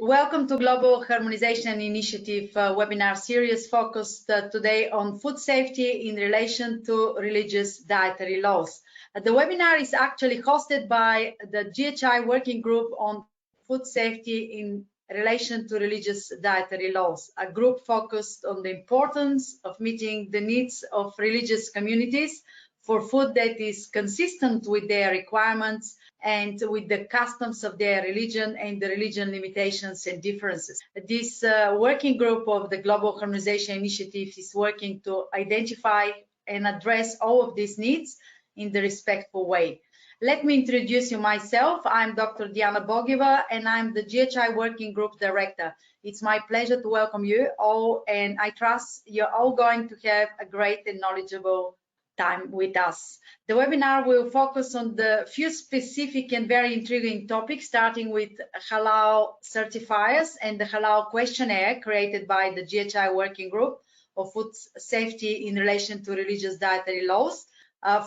Welcome to Global Harmonization Initiative webinar series focused today on food safety in relation to religious dietary laws. The webinar is actually hosted by the GHI Working Group on Food Safety in relation to religious dietary laws, a group focused on the importance of meeting the needs of religious communities for food that is consistent with their requirements and with the customs of their religion and the religion limitations and differences. This working group of the Global Harmonization Initiative is working to identify and address all of these needs in the respectful way. Let me introduce you myself. I'm Dr. Diana Bogieva, and I'm the GHI Working Group Director. It's my pleasure to welcome you all, and I trust you're all going to have a great and knowledgeable time with us. The webinar will focus on the few specific and very intriguing topics, starting with halal certifiers and the halal questionnaire created by the GHI Working Group of Food Safety in relation to religious dietary laws,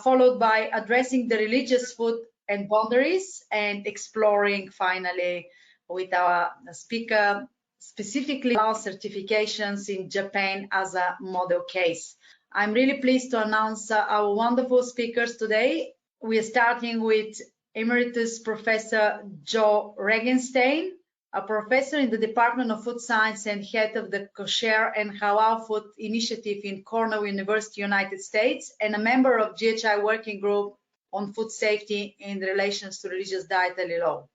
followed by addressing the religious food and boundaries, and exploring finally with our speaker specifically halal certifications in Japan as a model case. I'm really pleased to announce our wonderful speakers today. We are starting with Emeritus Professor Joe Regenstein, a professor in the Department of Food Science and head of the Kosher and Halal Food Initiative in Cornell University, United States, and a member of GHI Working Group on Food Safety in relations to religious dietary law.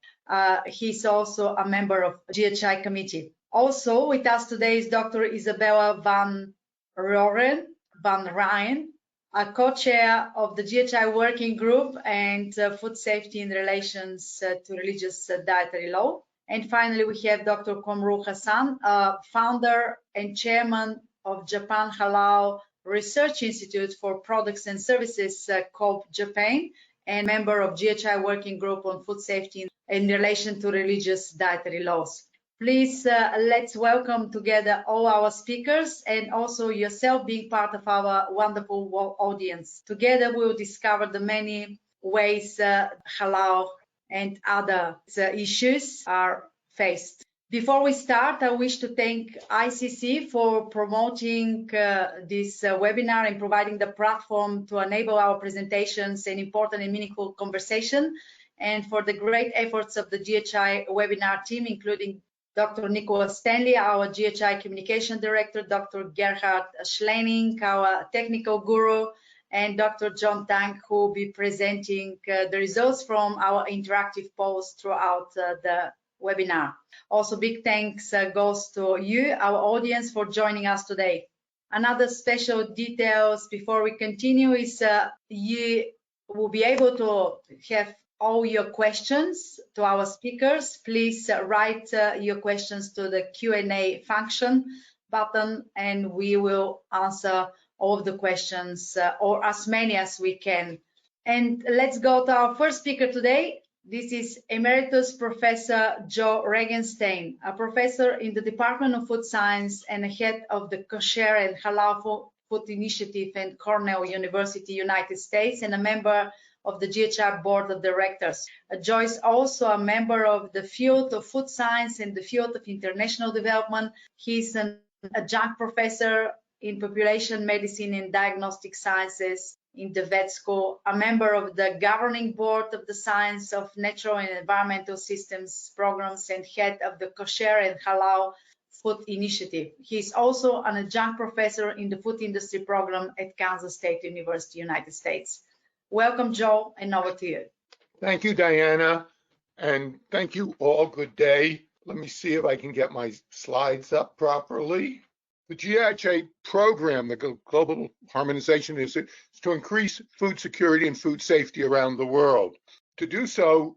He's also a member of GHI Committee. Also with us today is Dr. Isabella van Rijn, a co-chair of the GHI Working Group and Food Safety in relations to religious dietary law. And finally, we have Dr. Komrul Hassan, founder and chairman of Japan Halal Research Institute for Products and Services, COP Japan, and member of GHI Working Group on Food Safety in relation to religious dietary laws. Please, let's welcome together all our speakers and also yourself being part of our wonderful audience. Together, we'll discover the many ways halal and other issues are faced. Before we start, I wish to thank ICC for promoting this webinar and providing the platform to enable our presentations and important and meaningful conversation, and for the great efforts of the GHI webinar team, including Dr. Nicholas Stanley, our GHI Communication Director, Dr. Gerhard Schlening, our technical guru, and Dr. John Tang, who will be presenting the results from our interactive polls throughout the webinar. Also, big thanks goes to you, our audience, for joining us today. Another special details before we continue is you will be able to have all your questions to our speakers. Please write your questions to the Q&A function button, and we will answer all of the questions or as many as we can. And let's go to our first speaker today. This is Emeritus Professor Joe Regenstein, a professor in the Department of Food Science and head of the Kosher and Halal Food Initiative in Cornell University, United States, and a member of the GHI Board of Directors. Joe is also a member of the field of food science and the field of international development. He's an adjunct professor in population medicine and diagnostic sciences in the vet school, a member of the governing board of the Science of Natural and Environmental Systems programs, and head of the Kosher and Halal Food Initiative. He's also an adjunct professor in the food industry program at Kansas State University, United States. Welcome, Joe, and over to you. Thank you, Diana, and thank you all. Good day. Let me see if I can get my slides up properly. The GHI program, the Global Harmonization Initiative, is to increase food security and food safety around the world. To do so,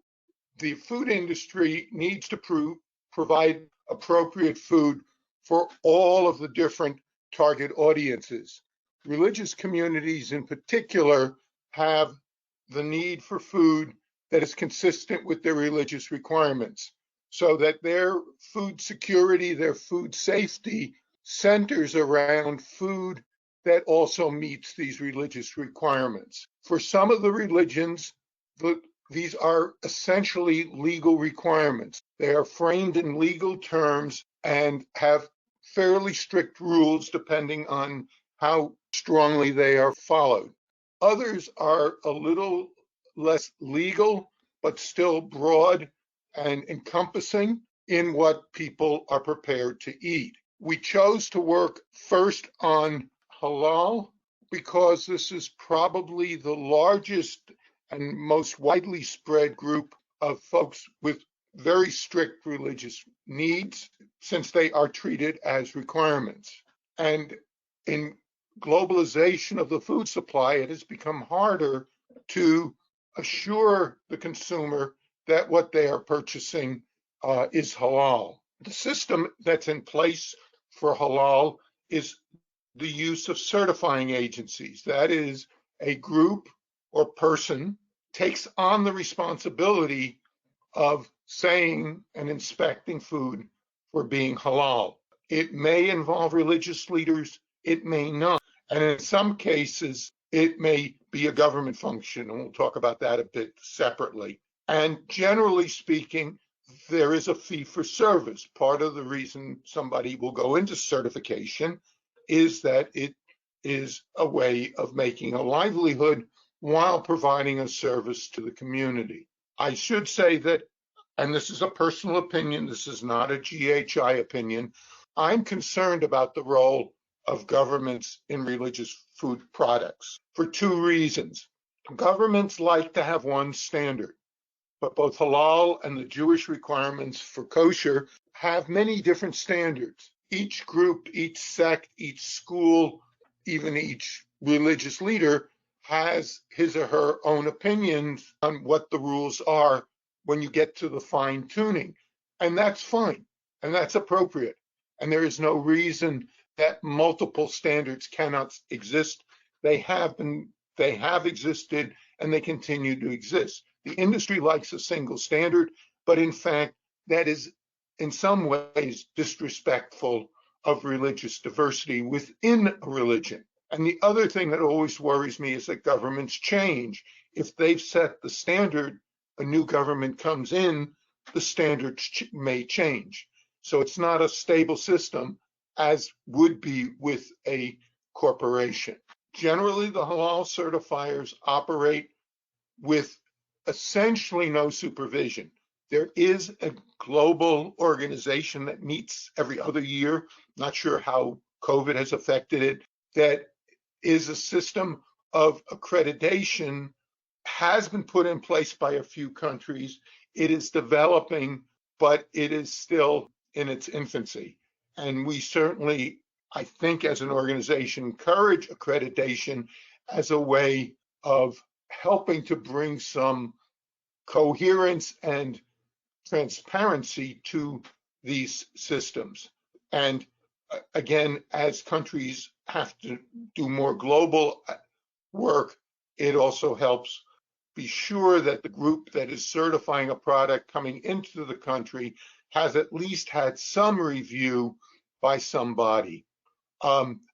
the food industry needs to provide appropriate food for all of the different target audiences. Religious communities in particular have the need for food that is consistent with their religious requirements, so that their food security, their food safety centers around food that also meets these religious requirements. For some of the religions, the these are essentially legal requirements. They are framed in legal terms and have fairly strict rules depending on how strongly they are followed. Others are a little less legal, but still broad and encompassing in what people are prepared to eat. We chose to work first on halal because this is probably the largest and most widely spread group of folks with very strict religious needs, since they are treated as requirements. And in globalization of the food supply, it has become harder to assure the consumer that what they are purchasing is halal. The system that's in place for halal is the use of certifying agencies. That is, a group or person takes on the responsibility of saying and inspecting food for being halal. It may involve religious leaders, it may not. And in some cases, it may be a government function, and we'll talk about that a bit separately. And generally speaking, there is a fee for service. Part of the reason somebody will go into certification is that it is a way of making a livelihood while providing a service to the community. I should say that, and this is a personal opinion, this is not a GHI opinion, I'm concerned about the role of governments in religious food products for two reasons. Governments like to have one standard, but both halal and the Jewish requirements for kosher have many different standards. Each group, each sect, each school, even each religious leader has his or her own opinions on what the rules are when you get to the fine tuning. And that's fine, and that's appropriate. And there is no reason that multiple standards cannot exist. They have existed, and they continue to exist. The industry likes a single standard, but in fact, that is in some ways disrespectful of religious diversity within a religion. And the other thing that always worries me is that governments change. If they've set the standard, a new government comes in, the standards may change. So it's not a stable system as would be with a corporation. Generally, the halal certifiers operate with essentially no supervision. There is a global organization that meets every other year, not sure how COVID has affected it, that is a system of accreditation, has been put in place by a few countries. It is developing, but it is still in its infancy. And we certainly, I think, as an organization, encourage accreditation as a way of helping to bring some coherence and transparency to these systems. And again, as countries have to do more global work, it also helps be sure that the group that is certifying a product coming into the country has at least had some review by somebody.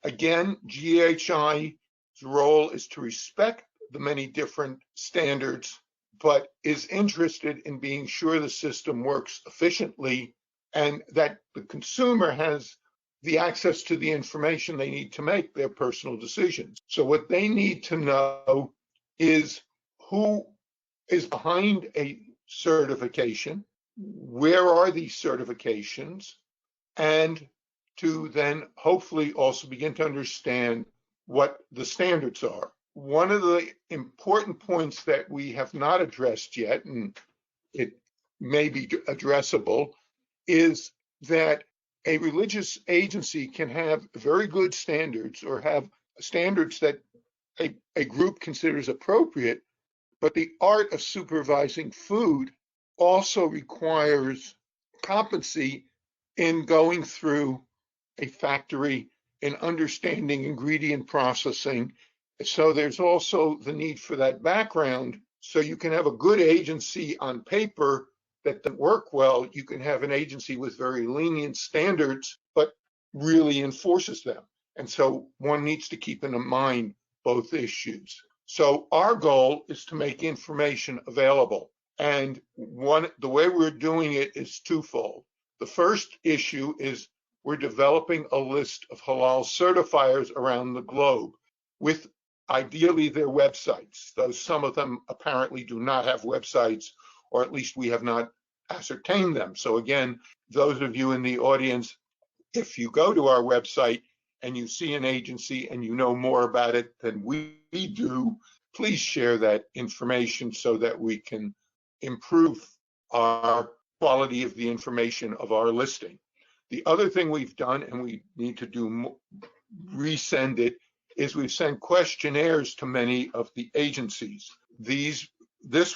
Again, GHI's role is to respect the many different standards, but is interested in being sure the system works efficiently and that the consumer has the access to the information they need to make their personal decisions. So what they need to know is who is behind a certification, where are these certifications, and to then hopefully also begin to understand what the standards are. One of the important points that we have not addressed yet, and it may be addressable, is that a religious agency can have very good standards or have standards that a group considers appropriate, but the art of supervising food also requires competency in going through a factory and understanding ingredient processing. So there's also the need for that background. So you can have a good agency on paper that doesn't work well. You can have an agency with very lenient standards, but really enforces them. And so one needs to keep in mind both issues. So our goal is to make information available. And the way we're doing it is twofold. The first issue is we're developing a list of halal certifiers around the globe with ideally their websites, though some of them apparently do not have websites, or at least we have not ascertained them. So again, those of you in the audience, if you go to our website and you see an agency and you know more about it than we do, please share that information so that we can improve our quality of the information of our listing. The other thing we've done, and we need to do resend it, is we've sent questionnaires to many of the agencies. This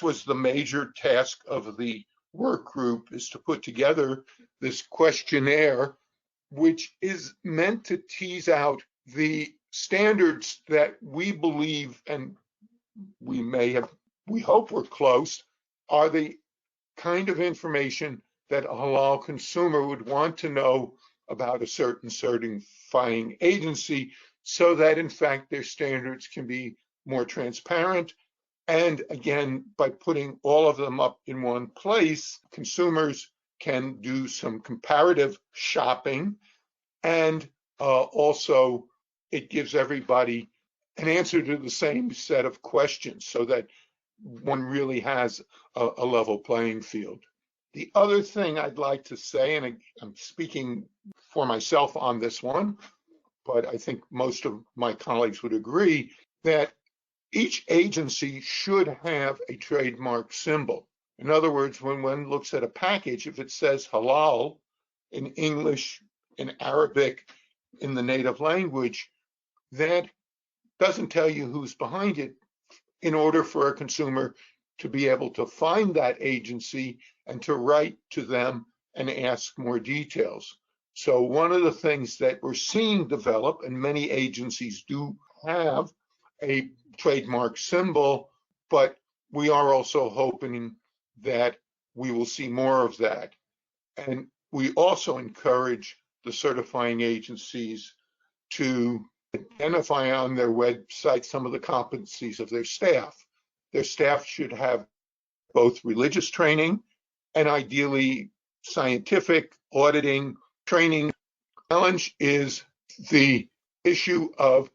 was the major task of the work group, is to put together this questionnaire, which is meant to tease out the standards that we believe, and we hope we're close, are the kind of information that a halal consumer would want to know about a certain certifying agency, so that in fact their standards can be more transparent. And again, by putting all of them up in one place, consumers can do some comparative shopping, and also it gives everybody an answer to the same set of questions so that one really has a level playing field. The other thing I'd like to say, and I'm speaking for myself on this one, but I think most of my colleagues would agree, that each agency should have a trademark symbol. In other words, when one looks at a package, if it says halal in English, in Arabic, in the native language, that doesn't tell you who's behind it, in order for a consumer to be able to find that agency and to write to them and ask more details. So one of the things that we're seeing develop, and many agencies do have a trademark symbol, but we are also hoping that we will see more of that. And we also encourage the certifying agencies to identify on their website some of the competencies of their staff. Their staff should have both religious training and ideally scientific auditing training. The challenge is the issue of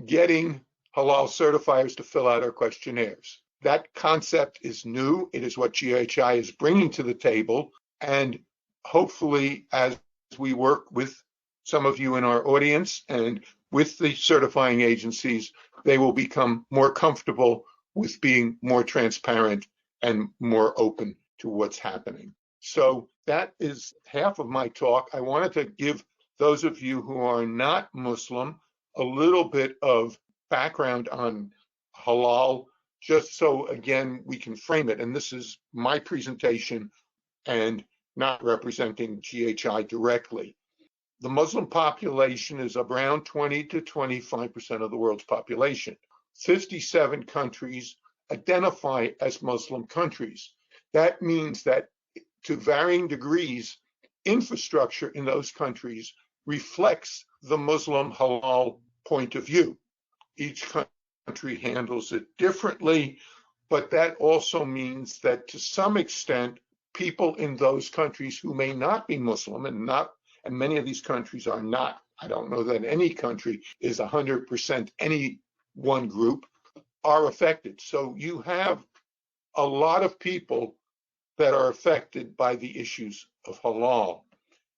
getting halal certifiers to fill out our questionnaires. That concept is new. It is what GHI is bringing to the table. And hopefully, as we work with some of you in our audience and with the certifying agencies, they will become more comfortable with being more transparent and more open to what's happening. So that is half of my talk. I wanted to give those of you who are not Muslim a little bit of background on halal, just so again we can frame it. And this is my presentation and not representing GHI directly. The Muslim population is around 20 to 25% of the world's population. 57 countries identify as Muslim countries. That means that to varying degrees, infrastructure in those countries reflects the Muslim halal point of view. Each country handles it differently, but that also means that to some extent, people in those countries who may not be Muslim, and many of these countries are not. I don't know that any country is 100% any one group, are affected. So you have a lot of people that are affected by the issues of halal.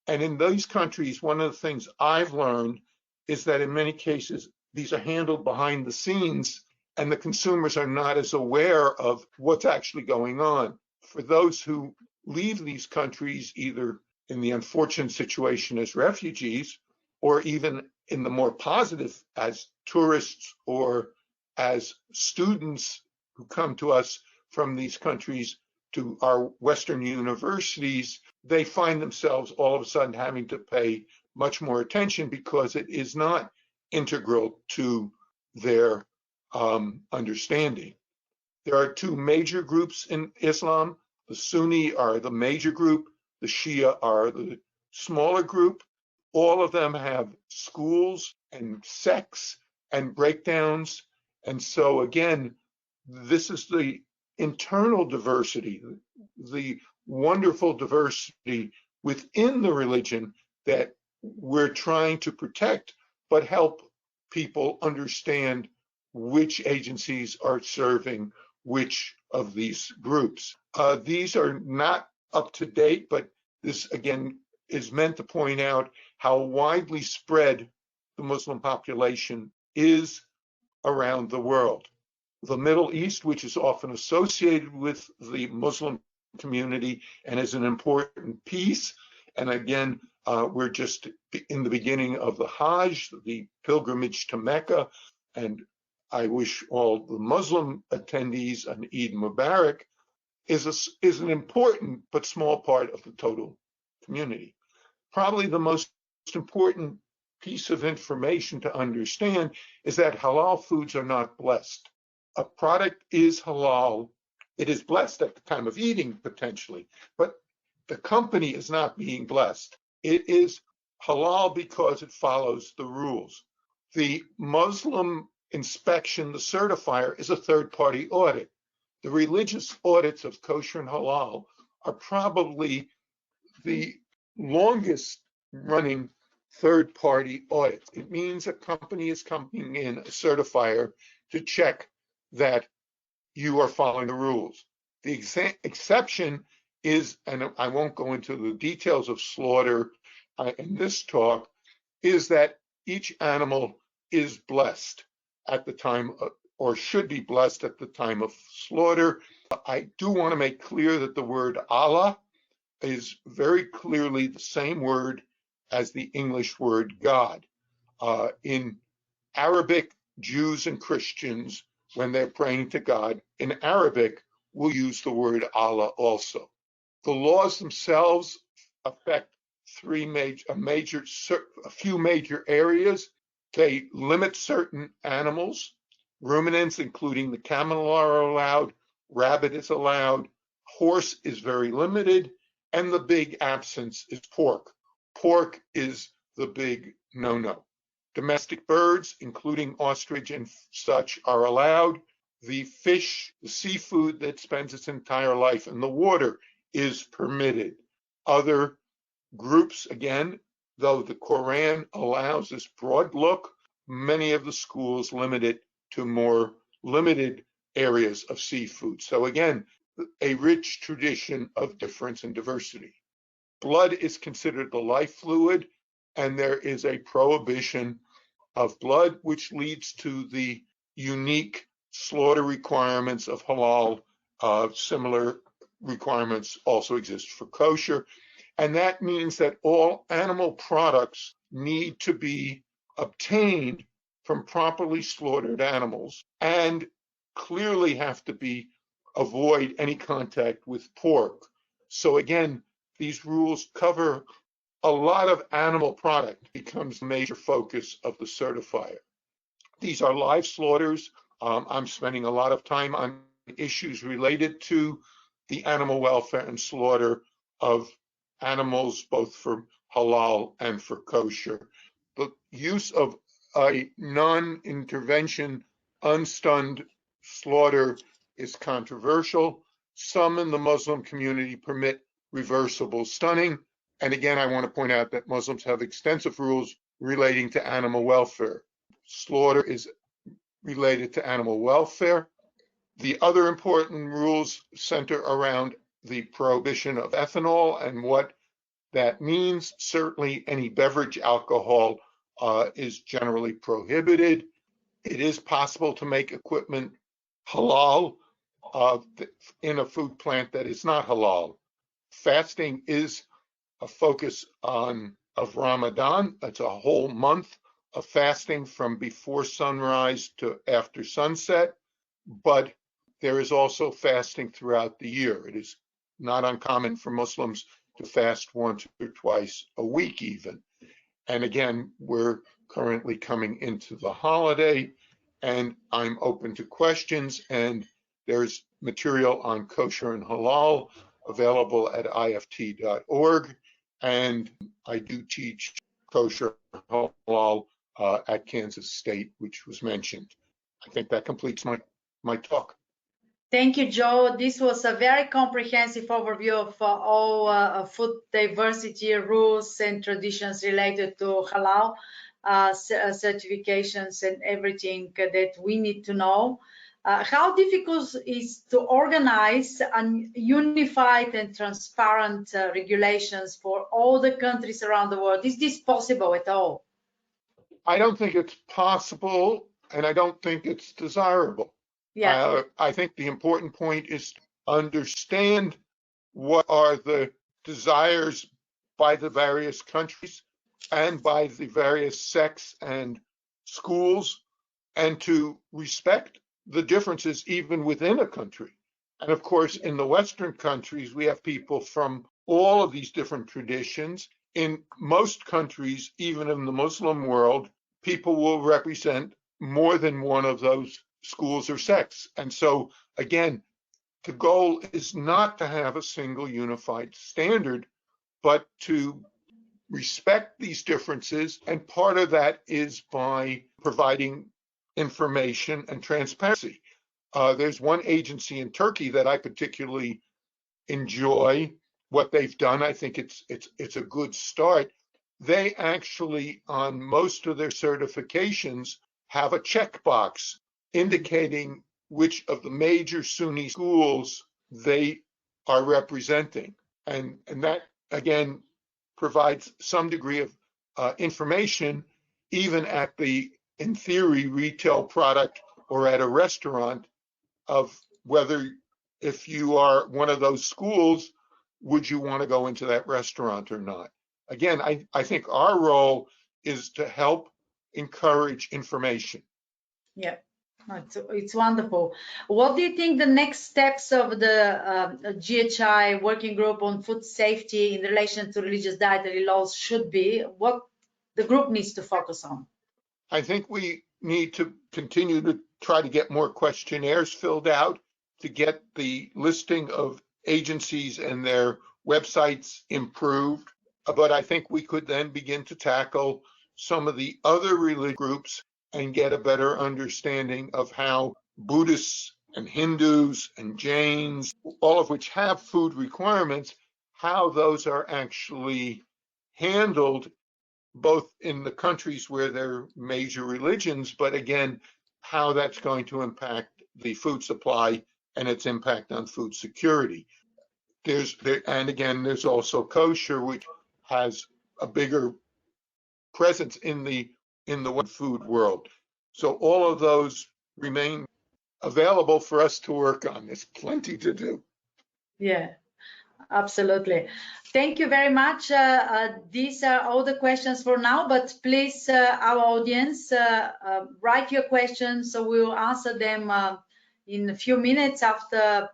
And in those countries, one of the things I've learned is that in many cases, these are handled behind the scenes and the consumers are not as aware of what's actually going on. For those who leave these countries, either in the unfortunate situation as refugees, or even in the more positive as tourists or as students who come to us from these countries to our Western universities, they find themselves all of a sudden having to pay much more attention because it is not integral to their understanding. There are two major groups in Islam. The Sunni are the major group, the Shia are the smaller group. All of them have schools and sects and breakdowns, And so again, this is the internal diversity, the wonderful diversity within the religion that we're trying to protect, but help people understand which agencies are serving which of these groups. These are not up to date, but this again is meant to point out how widely spread the Muslim population is around the world. The Middle East, which is often associated with the Muslim community and is an important piece. And again, we're just in the beginning of the Hajj, the pilgrimage to Mecca, and I wish all the Muslim attendees an Eid Mubarak, is an important but small part of the total community. Probably the most important piece of information to understand is that halal foods are not blessed. A product is halal. It is blessed at the time of eating, potentially, but the company is not being blessed. It is halal because it follows the rules. The Muslim inspection, the certifier, is a third-party audit. The religious audits of kosher and halal are probably the longest running third-party audit. It means a company is coming in, a certifier, to check that you are following the rules. The exception is, and I won't go into the details of slaughter in this talk, is that each animal is blessed at the time of, or should be blessed at the time of slaughter. I do want to make clear that the word Allah is very clearly the same word as the English word God. In Arabic, Jews and Christians, when they're praying to God, in Arabic, will use the word Allah also. The laws themselves affect a few major areas. They limit certain animals. Ruminants, including the camel, are allowed. Rabbit is allowed. Horse is very limited. And the big absence is pork. Pork is the big no-no. Domestic birds, including ostrich and such, are allowed. The fish, the seafood that spends its entire life in the water is permitted. Other groups, again, though the Quran allows this broad look, many of the schools limit it to more limited areas of seafood. So again, a rich tradition of difference and diversity. Blood is considered the life fluid, and there is a prohibition of blood, which leads to the unique slaughter requirements of halal. Similar requirements also exist for kosher. And that means that all animal products need to be obtained from properly slaughtered animals and clearly have to avoid any contact with pork. So again, these rules cover a lot of animal product. It becomes a major focus of the certifier. These are live slaughters. I'm spending a lot of time on issues related to the animal welfare and slaughter of animals, both for halal and for kosher. The use of a non-intervention, unstunned slaughter is controversial. Some in the Muslim community permit reversible stunning. And again, I want to point out that Muslims have extensive rules relating to animal welfare. Slaughter is related to animal welfare. The other important rules center around the prohibition of ethanol and what that means. Certainly, any beverage alcohol is generally prohibited. It is possible to make equipment halal in a food plant that is not halal. Fasting is a focus of Ramadan. It's a whole month of fasting from before sunrise to after sunset, but there is also fasting throughout the year. It is not uncommon for Muslims to fast once or twice a week even. And again, we're currently coming into the holiday, and I'm open to questions, and there's material on kosher and halal available at ift.org. And I do teach kosher halal at Kansas State, which was mentioned. I think that completes my talk. Thank you, Joe. This was a very comprehensive overview of all food diversity rules and traditions related to halal certifications and everything that we need to know. How difficult is to organize unified and transparent regulations for all the countries around the world? Is this possible at all? I don't think it's possible, and I don't think it's desirable. Yeah. I think the important point is to understand what are the desires by the various countries and by the various sects and schools, and to respect the differences even within a country. And of course, in the Western countries, we have people from all of these different traditions. In most countries, even in the Muslim world, people will represent more than one of those schools or sects. And so, again, the goal is not to have a single unified standard, but to respect these differences. And part of that is by providing information and transparency. There's one agency in Turkey that I particularly enjoy what they've done. I think it's a good start. They actually, on most of their certifications, have a checkbox indicating which of the major Sunni schools they are representing. And that, again, provides some degree of information, even at the, in theory, retail product or at a restaurant, of whether, if you are one of those schools, would you want to go into that restaurant or not? Again, I think our role is to help encourage information. Yeah, it's wonderful. What do you think the next steps of the GHI working group on food safety in relation to religious dietary laws should be? What the group needs to focus on? I think we need to continue to try to get more questionnaires filled out, to get the listing of agencies and their websites improved. But I think we could then begin to tackle some of the other religious groups and get a better understanding of how Buddhists and Hindus and Jains, all of which have food requirements, how those are actually handled, both in the countries where they're major religions, but again, how that's going to impact the food supply and its impact on food security. And again, there's also kosher, which has a bigger presence in the food world. So all of those remain available for us to work on. There's plenty to do. Yeah, absolutely. Thank you very much. These are all the questions for now, but please, our audience, write your questions, so we'll answer them in a few minutes after,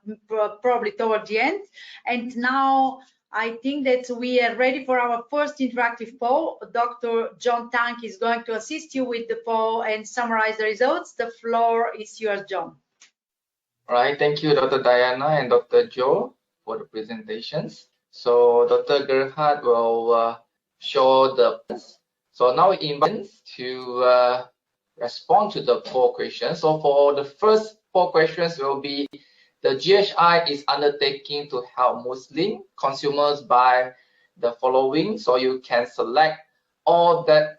probably toward the end. And now I think that we are ready for our first interactive poll. Dr. John Tank is going to assist you with the poll and summarize the results. The floor is yours, John. All right, thank you, Dr. Diana and Dr. Joe, for the presentations. So Dr. Gerhard will show the. So now we invite to respond to the poll questions. So for the first 4 questions will be, the GHI is undertaking to help Muslim consumers buy the following. So you can select all that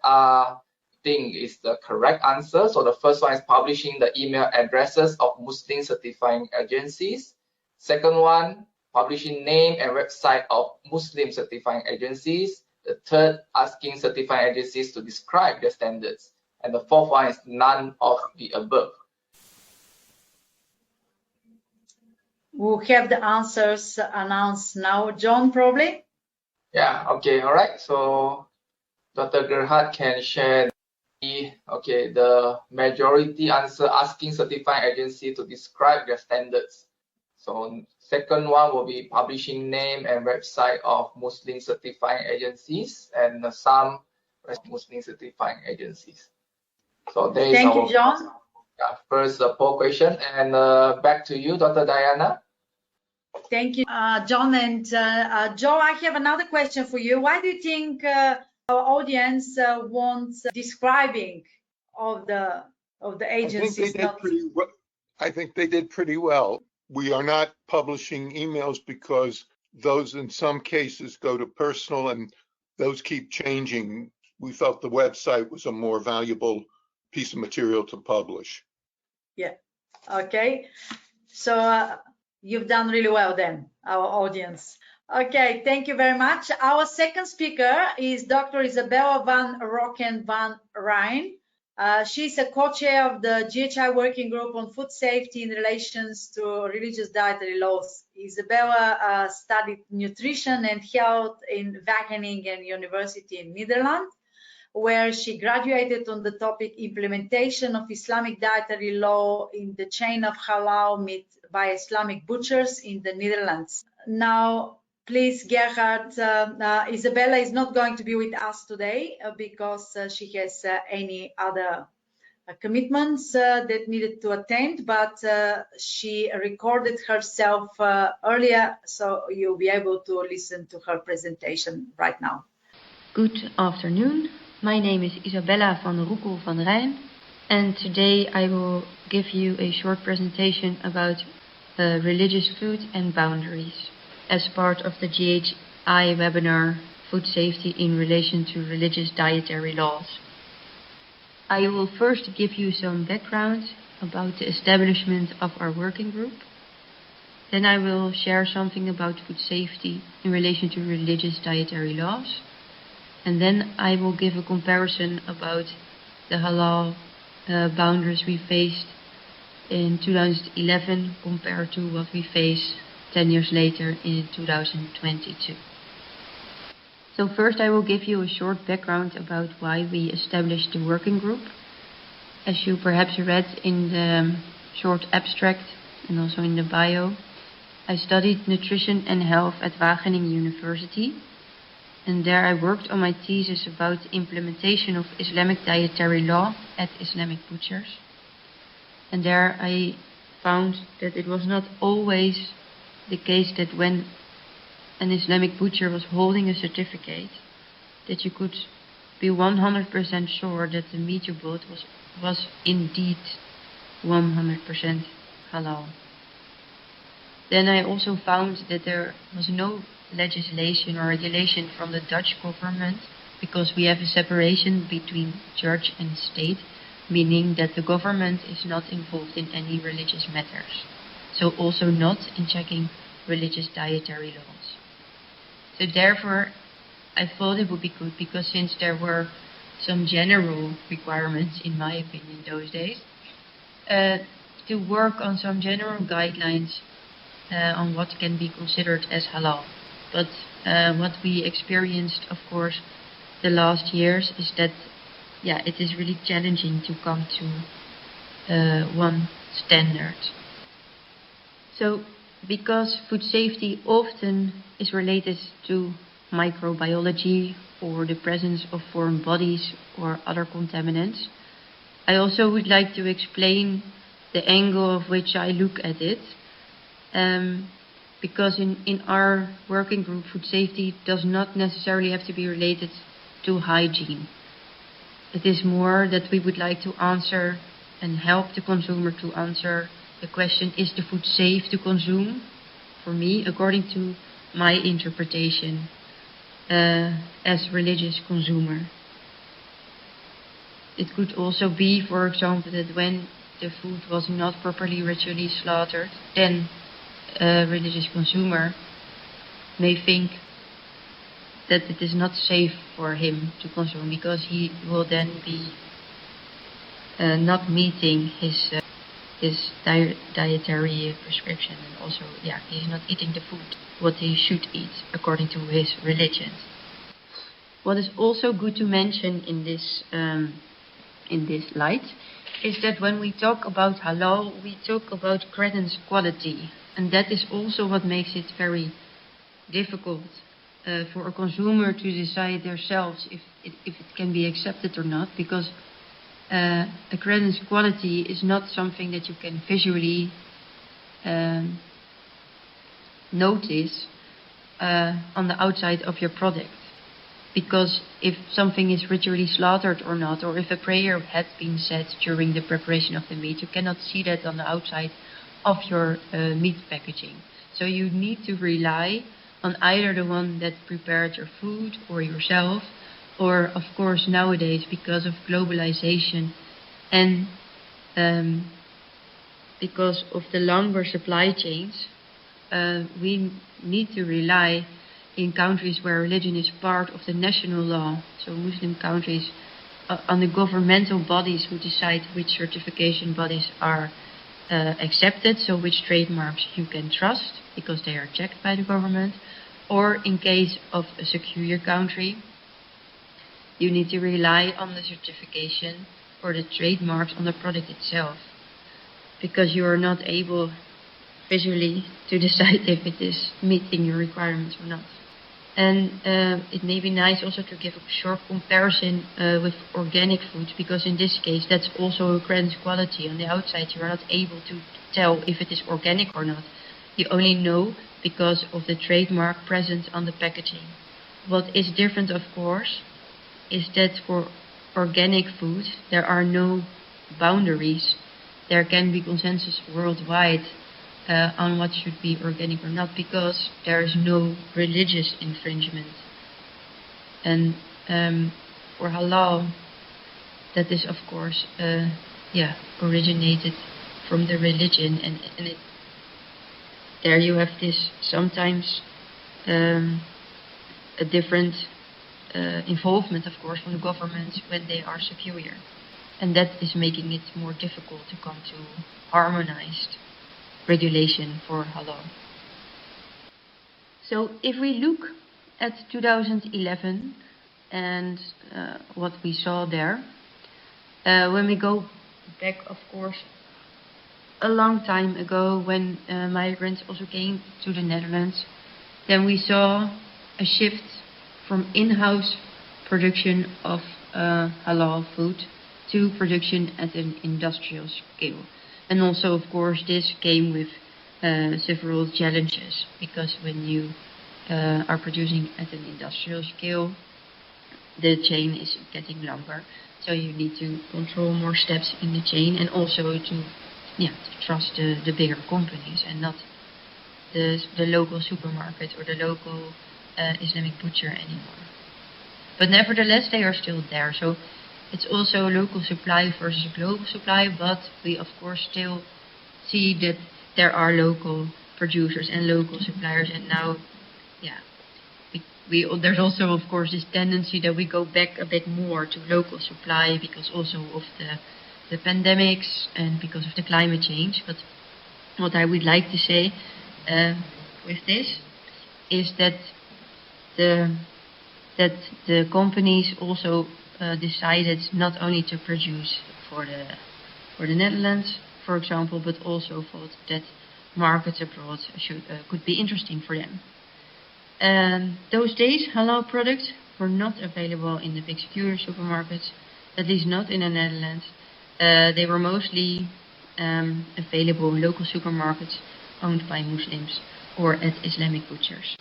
think is the correct answer. So the first one is publishing the email addresses of Muslim certifying agencies. Second one, publishing name and website of Muslim certifying agencies. The third, asking certifying agencies to describe their standards. And the fourth one is none of the above. We'll have the answers announced now. John, probably? Yeah, okay, all right. So Dr. Gerhard can share the majority answer, asking certifying agency to describe their standards. So second one will be publishing name and website of Muslim certifying agencies, and some Muslim certifying agencies. So there is Thank you, John. First poll question, and back to you, Dr. Diana. Thank you, John. And Joe, I have another question for you. Why do you think our audience wants describing of the of the I think they agencies did not? pretty well. I think they did pretty well. We are not publishing emails because those in some cases go to personal and those keep changing. We felt the website was a more valuable piece of material to publish. Yeah. Okay. So you've done really well then, our audience. Okay, thank you very much. Our second speaker is Dr. Isabella van Rocken van Rijn. She's a co-chair of the GHI Working Group on Food Safety in relations to religious dietary laws. Isabella studied nutrition and health in Wageningen University in Netherlands, where she graduated on the topic implementation of Islamic dietary law in the chain of halal meat by Islamic butchers in the Netherlands. Now, please, Gerhard, Isabella is not going to be with us today because she has any other commitments that needed to attend, but she recorded herself earlier, so you'll be able to listen to her presentation right now. Good afternoon. My name is Isabella van Roekel van Rijn, and today I will give you a short presentation about religious food and boundaries as part of the GHI webinar Food Safety in Relation to Religious Dietary Laws. I will first give you some background about the establishment of our working group. Then I will share something about food safety in relation to religious dietary laws. And then I will give a comparison about the halal boundaries we faced in 2011 compared to what we face 10 years later in 2022. So first I will give you a short background about why we established the working group. As you perhaps read in the short abstract and also in the bio, I studied nutrition and health at Wageningen University. And there I worked on my thesis about implementation of Islamic dietary law at Islamic butchers. And there I found that it was not always the case that when an Islamic butcher was holding a certificate, that you could be 100% sure that the meat you bought was indeed 100% halal. Then I also found that there was no legislation or regulation from the Dutch government because we have a separation between church and state, meaning that the government is not involved in any religious matters, so also not in checking religious dietary laws. So therefore I thought it would be good, because since there were some general requirements, in my opinion, those days, to work on some general guidelines on what can be considered as halal. But what we experienced, of course, the last years is that, it is really challenging to come to one standard. So, because food safety often is related to microbiology or the presence of foreign bodies or other contaminants, I also would like to explain the angle of which I look at it. Because in our working group, food safety does not necessarily have to be related to hygiene. It is more that we would like to answer and help the consumer to answer the question, is the food safe to consume? For me, according to my interpretation as religious consumer. It could also be, for example, that when the food was not properly ritually slaughtered, then a religious consumer may think that it is not safe for him to consume, because he will then be not meeting his dietary prescription, and also he's not eating the food what he should eat according to his religion. What is also good to mention in this light is that when we talk about halal, we talk about credence quality, and that is also what makes it very difficult for a consumer to decide themselves if it can be accepted or not, because a credence quality is not something that you can visually notice on the outside of your product. because if something is ritually slaughtered or not, or if a prayer had been said during the preparation of the meat, you cannot see that on the outside of your meat packaging. So you need to rely on either the one that prepared your food or yourself, or of course nowadays, because of globalization and because of the longer supply chains, we need to rely in countries where religion is part of the national law, so Muslim countries, on the governmental bodies who decide which certification bodies are accepted, so which trademarks you can trust because they are checked by the government, or in case of a secure country, you need to rely on the certification or the trademarks on the product itself, because you are not able visually to decide if it is meeting your requirements or not. And it may be nice also to give a short comparison with organic food, because in this case that's also a grand quality. On the outside you are not able to tell if it is organic or not. You only know because of the trademark present on the packaging. What is different, of course, is that for organic food there are no boundaries. There can be consensus worldwide on what should be organic or not, because there is no religious infringement. And for halal, that is of course originated from the religion, and there you have this sometimes a different involvement, of course, from the governments when they are superior, and that is making it more difficult to come to harmonized regulation for halal. So if we look at 2011 and what we saw there, when we go back, of course, a long time ago, when migrants also came to the Netherlands, then we saw a shift from in-house production of halal food to production at an industrial scale. And also, of course, this came with several challenges, because when you are producing at an industrial scale, the chain is getting longer. So you need to control more steps in the chain, and also to trust the bigger companies and not the local supermarket or the local Islamic butcher anymore. But nevertheless, they are still there. So it's also local supply versus global supply, but we of course still see that there are local producers and local suppliers, and now there's also of course this tendency that we go back a bit more to local supply, because also of the pandemics and because of the climate change. But what I would like to say with this is that the companies also decided not only to produce for the Netherlands, for example, but also thought that markets abroad could be interesting for them. Those days, halal products were not available in the big secure supermarkets, at least not in the Netherlands. They were mostly available in local supermarkets owned by Muslims or at Islamic butchers.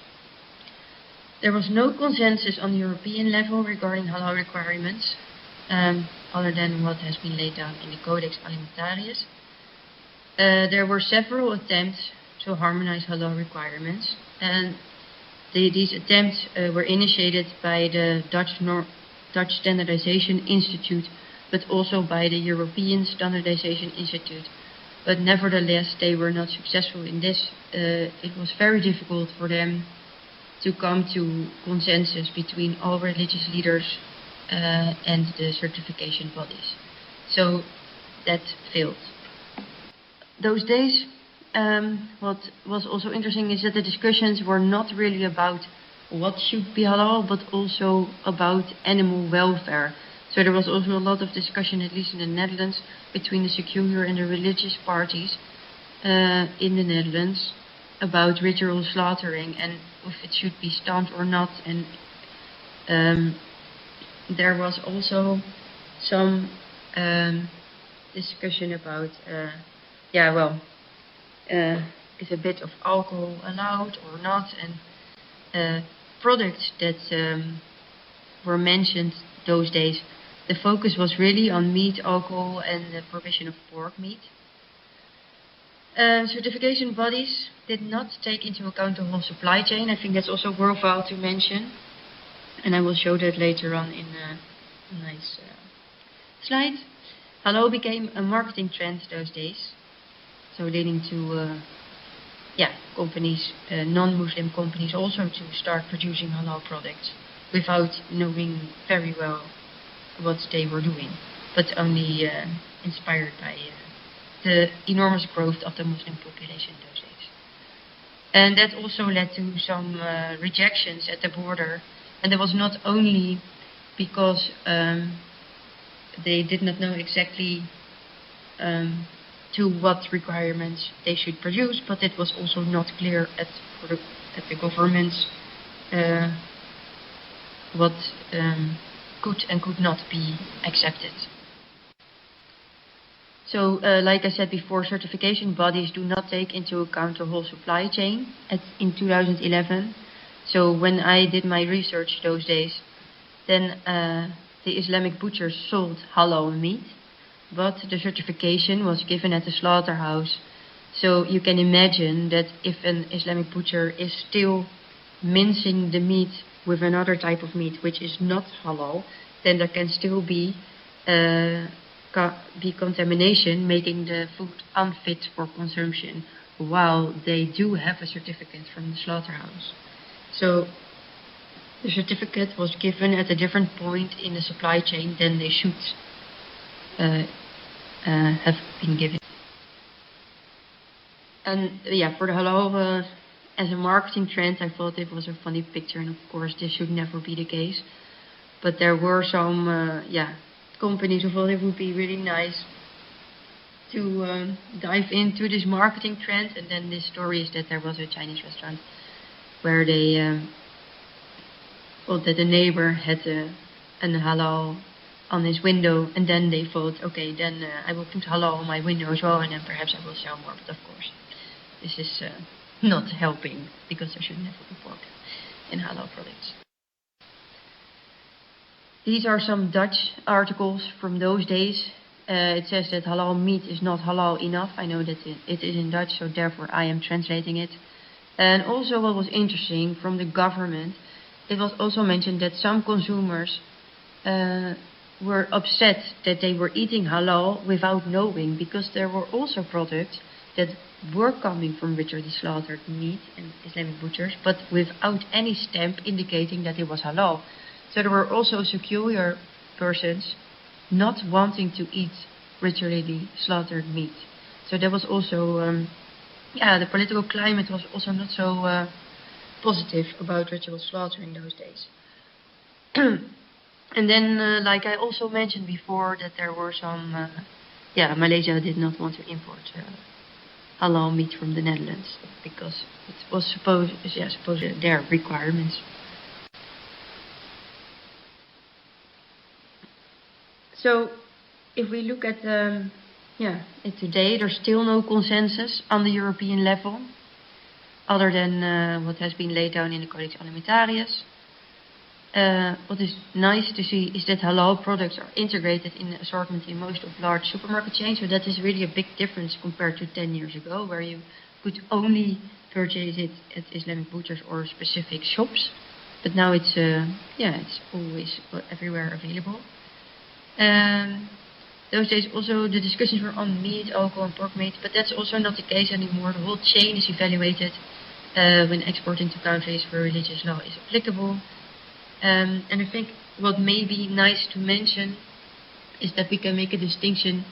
There was no consensus on the European level regarding halal requirements, other than what has been laid down in the Codex Alimentarius. There were several attempts to harmonize halal requirements, and these attempts were initiated by the Dutch Standardization Institute, but also by the European Standardization Institute. But nevertheless, they were not successful in this. It was very difficult for them to come to consensus between all religious leaders and the certification bodies. So that failed. Those days, what was also interesting is that the discussions were not really about what should be halal, but also about animal welfare. So there was also a lot of discussion, at least in the Netherlands, between the secular and the religious parties in the Netherlands about ritual slaughtering and if it should be stomped or not. And there was also some discussion about is a bit of alcohol allowed or not, and products that were mentioned those days, the focus was really on meat, alcohol, and the provision of pork meat. Certification bodies did not take into account the whole supply chain. I think that's also worthwhile to mention, and I will show that later on in a nice slide. Halal became a marketing trend those days, so leading to companies, non-Muslim companies, also to start producing halal products without knowing very well what they were doing, but only inspired by the enormous growth of the Muslim population those days. And that also led to some rejections at the border, and that was not only because they did not know exactly to what requirements they should produce, but it was also not clear at the governments what could and could not be accepted. So, like I said before, certification bodies do not take into account the whole supply chain in 2011. So when I did my research those days, then the Islamic butchers sold halal meat, but the certification was given at the slaughterhouse. So you can imagine that if an Islamic butcher is still mincing the meat with another type of meat which is not halal, then there can still be contamination, making the food unfit for consumption, while they do have a certificate from the slaughterhouse. So the certificate was given at a different point in the supply chain than they should have been given. And for the halal, as a marketing trend, I thought it was a funny picture, and of course this should never be the case. But there were some companies who thought it would be really nice to dive into this marketing trend. And then this story is that there was a Chinese restaurant where they that the neighbor had a halal on his window, and then they thought, okay, then I will put halal on my window as well, and then perhaps I will sell more. But of course, this is not helping, because there should never be pork in halal products. These are some Dutch articles from those days. It says that halal meat is not halal enough. I know that it is in Dutch, so therefore I am translating it. And also what was interesting from the government, it was also mentioned that some consumers were upset that they were eating halal without knowing, because there were also products that were coming from ritually slaughtered meat and Islamic butchers, but without any stamp indicating that it was halal. So there were also secular persons not wanting to eat ritually slaughtered meat. So there was also, the political climate was also not so positive about ritual slaughter in those days. And then, like I also mentioned before, that there were some, Malaysia did not want to import halal meat from the Netherlands, because it was supposed their requirements. So, if we look at today, there's still no consensus on the European level, other than what has been laid down in the Codex Alimentarius. What is nice to see is that halal products are integrated in the assortment in most of large supermarket chains. So that is really a big difference compared to 10 years ago, where you could only purchase it at Islamic butchers or specific shops. But now it's always everywhere available. Those days also the discussions were on meat, alcohol and pork meat, but that's also not the case anymore. The whole chain is evaluated when exporting to countries where religious law is applicable. And I think what may be nice to mention is that we can make a distinction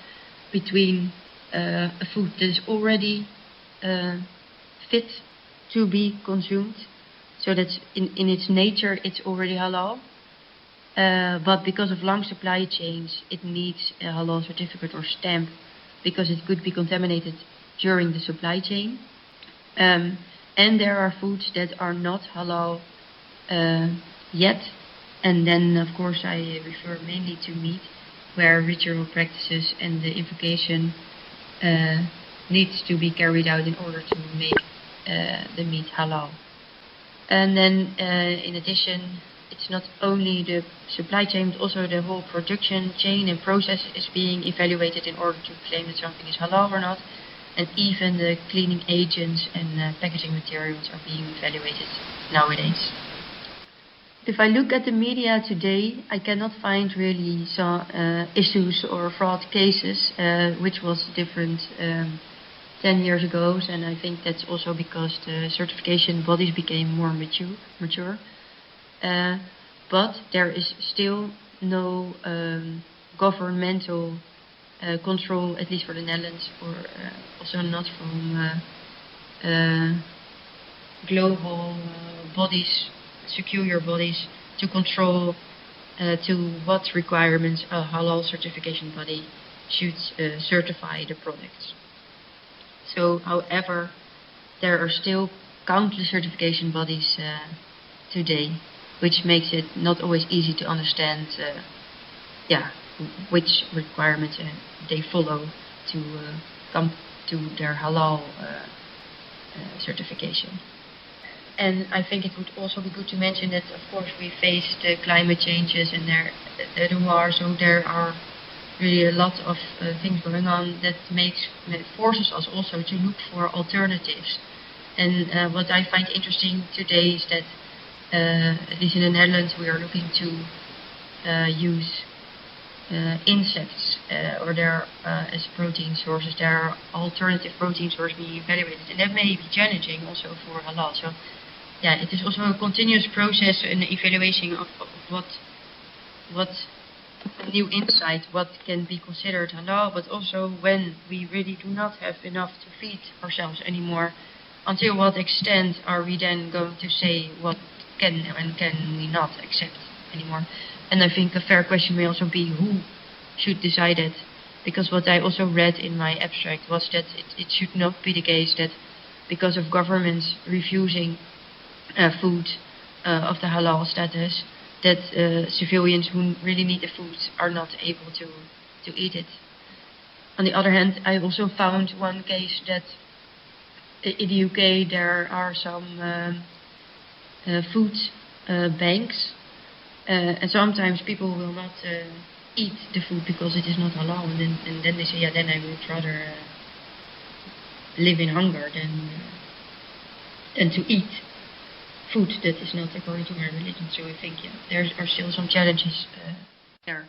between a food that is already fit to be consumed, so that in its nature it's already halal, but because of long supply chains it needs a halal certificate or stamp, because it could be contaminated during the supply chain. And there are foods that are not halal yet, and then of course I refer mainly to meat, where ritual practices and the invocation needs to be carried out in order to make the meat halal. And then in addition, it's it's not only the supply chain, but also the whole production chain and process is being evaluated in order to claim that something is halal or not. And even the cleaning agents and packaging materials are being evaluated nowadays. If I look at the media today, I cannot find really some issues or fraud cases, which was different 10 years ago, and I think that's also because the certification bodies became more mature. But there is still no governmental control, at least for the Netherlands, or also not from global bodies, secure bodies, to control to what requirements a halal certification body should certify the products. So, however, there are still countless certification bodies today, which makes it not always easy to understand which requirements they follow to come to their halal certification. And I think it would also be good to mention that, of course, we face the climate changes and so there are really a lot of things going on that forces us also to look for alternatives. And what I find interesting today is that, at least in the Netherlands, we are looking to use insects or as protein sources. There are alternative protein sources being evaluated, and that may be challenging also for halal. So, yeah, it is also a continuous process and evaluation of what new insight, what can be considered halal, but also when we really do not have enough to feed ourselves anymore, until what extent are we then going to say what can and can we not accept anymore. And I think a fair question may also be who should decide it, because what I also read in my abstract was that it should not be the case that because of governments refusing food of the halal status, that civilians who really need the food are not able to eat it. On the other hand, I also found one case that in the UK there are some food banks, and sometimes people will not eat the food because it is not halal, and then they say, yeah, then I would rather live in hunger than to eat food that is not according to my religion. So I think, yeah, there are still some challenges there.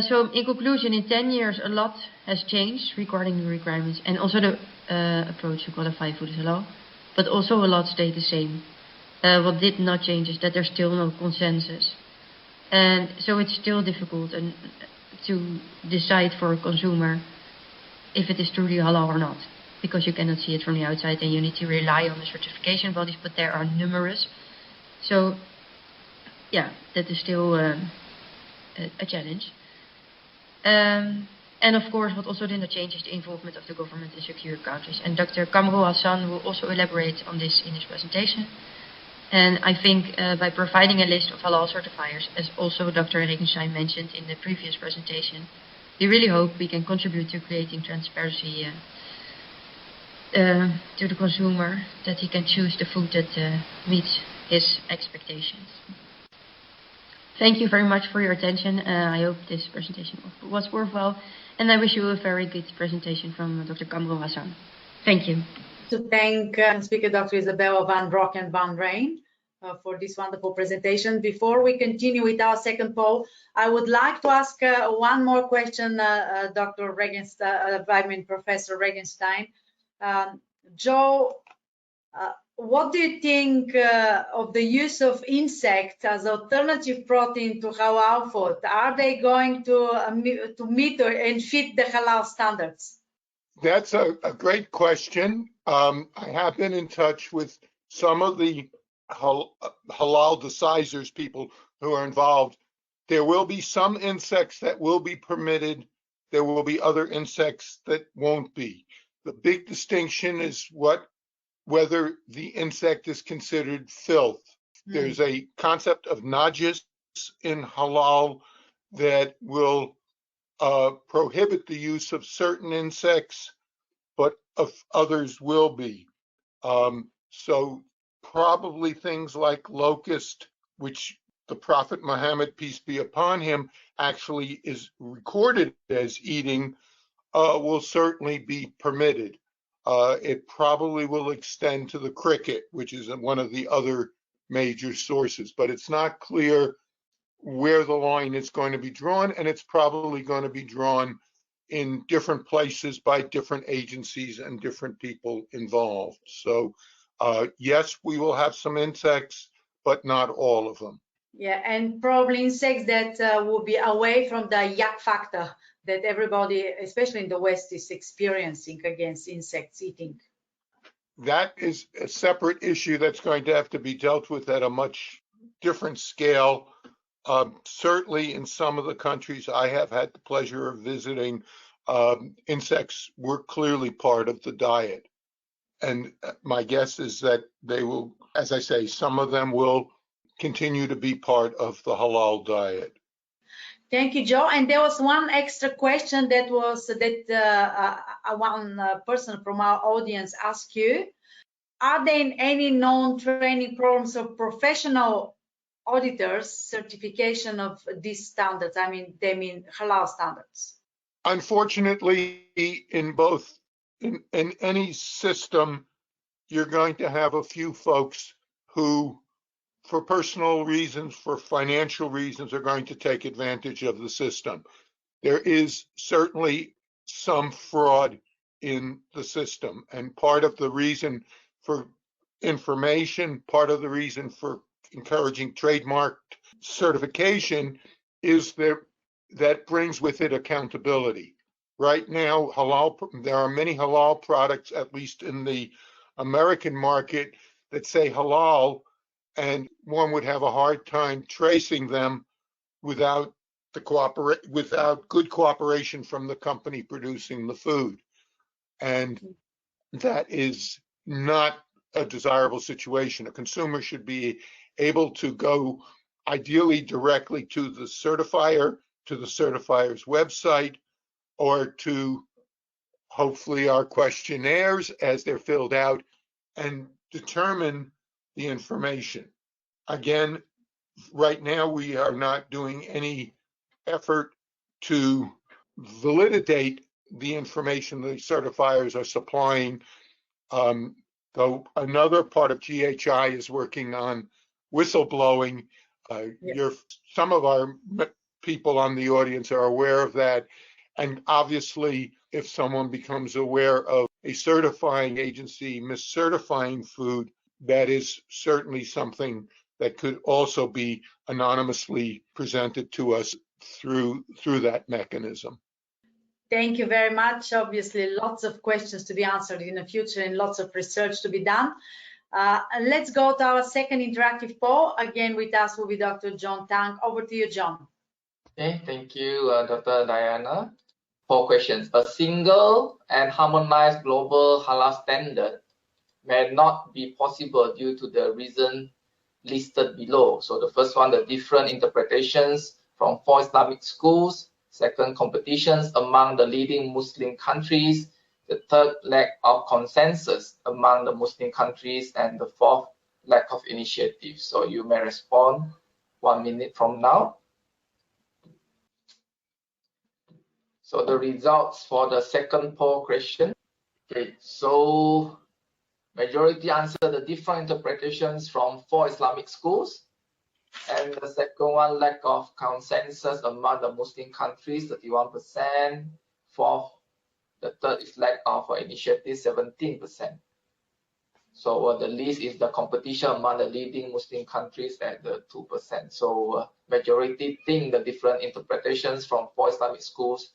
So in conclusion, in 10 years, a lot has changed regarding the requirements and also the approach to qualify food as halal, but also a lot stayed the same. What did not change is that there's still no consensus. And so it's still difficult to decide for a consumer if it is truly halal or not, because you cannot see it from the outside and you need to rely on the certification bodies, but there are numerous. So, yeah, that is still a challenge. And of course, what also did not change is the involvement of the government in secure countries. And Dr. Kamro Hassan will also elaborate on this in his presentation. And I think by providing a list of halal certifiers, as also Dr. Regenstein mentioned in the previous presentation, we really hope we can contribute to creating transparency to the consumer, that he can choose the food that meets his expectations. Thank you very much for your attention. I hope this presentation was worthwhile, and I wish you a very good presentation from Dr. Kamro Hassan. Thank you. To thank Speaker Dr. Isabella van Broek and Van Rijn for this wonderful presentation. Before we continue with our second poll, I would like to ask one more question, Dr. Regenstein, Professor Regenstein. Joe, what do you think of the use of insects as alternative protein to halal food? Are they going to meet and fit the halal standards? That's a great question. I have been in touch with some of the halal decisors, people who are involved. There will be some insects that will be permitted. There will be other insects that won't be. The big distinction is whether the insect is considered filth. There's a concept of najis in halal that will prohibit the use of certain insects, but of others will be. So probably things like locust which the Prophet Muhammad, peace be upon him, actually is recorded as eating, will certainly be permitted. It probably will extend to the cricket, which is one of the other major sources, but it's not clear where the line is going to be drawn, and it's probably going to be drawn in different places by different agencies and different people involved. So yes, we will have some insects, but not all of them. Yeah, and probably insects that will be away from the yuck factor that everybody, especially in the West, is experiencing against insects eating. That is a separate issue that's going to have to be dealt with at a much different scale. Certainly in some of the countries I have had the pleasure of visiting, insects were clearly part of the diet. And my guess is that they will, as I say, some of them will continue to be part of the halal diet. Thank you, Joe. And there was one extra question that was one person from our audience asked you: are there any known training programs of professional auditors certification of these standards? I mean, they mean halal standards. Unfortunately, in any system, you're going to have a few folks who, for personal reasons, for financial reasons, are going to take advantage of the system. There is certainly some fraud in the system, and part of the reason for information, part of the reason for encouraging trademark certification is that brings with it accountability. Right now, there are many halal products, at least in the American market, that say halal, and one would have a hard time tracing them without good cooperation from the company producing the food. And that is not a desirable situation. A consumer should be able to go ideally directly to the certifier's website, or to hopefully our questionnaires as they're filled out, and determine the information. Again, right now we are not doing any effort to validate the information the certifiers are supplying, though another part of GHI is working on whistleblowing. Some of our people on the audience are aware of that, and obviously if someone becomes aware of a certifying agency miscertifying food, that is certainly something that could also be anonymously presented to us through that mechanism. Thank you very much. Obviously, lots of questions to be answered in the future and lots of research to be done. Let's go to our second interactive poll. Again, with us will be Dr. John Tang. Over to you, John. Okay, thank you, Dr. Diana. 4 questions. A single and harmonized global halal standard may not be possible due to the reason listed below. So the first one, the different interpretations from 4 Islamic schools. Second, competitions among the leading Muslim countries. The third, lack of consensus among the Muslim countries. And the fourth, lack of initiative. So you may respond 1 minute from now. So the results for the second poll question. Okay, so majority answer the different interpretations from 4 Islamic schools. And the second one, lack of consensus among the Muslim countries, 31%. Fourth, the third is lack of initiative, 17%. So the least is the competition among the leading Muslim countries at the 2%. So majority think the different interpretations from 4 Islamic schools,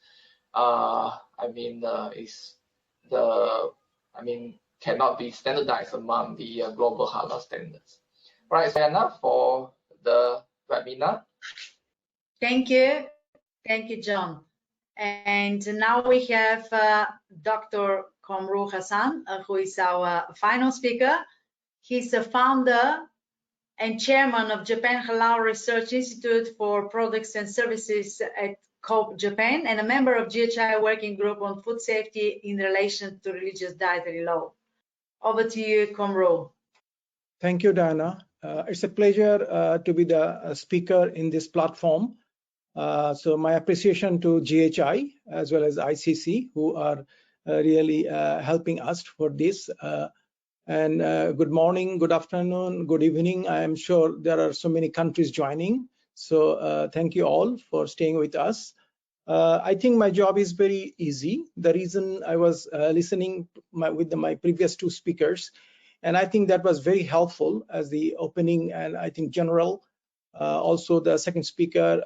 cannot be standardized among the global halal standards. Right, so enough for the webinar. Thank you. Thank you, John. And now we have Dr. Komru Hassan, who is our final speaker. He's the founder and chairman of Japan Halal Research Institute for Products and Services at COPE Japan, and a member of GHI Working Group on Food Safety in relation to religious dietary law. Over to you, Komru. Thank you, Diana. It's a pleasure to be the speaker in this platform. So my appreciation to GHI as well as ICC, who are really helping us for this. Good morning, good afternoon, good evening. I am sure there are so many countries joining. So thank you all for staying with us. I think my job is very easy. The reason I was listening with my previous two speakers, and I think that was very helpful as the opening and I think general. Also, the second speaker,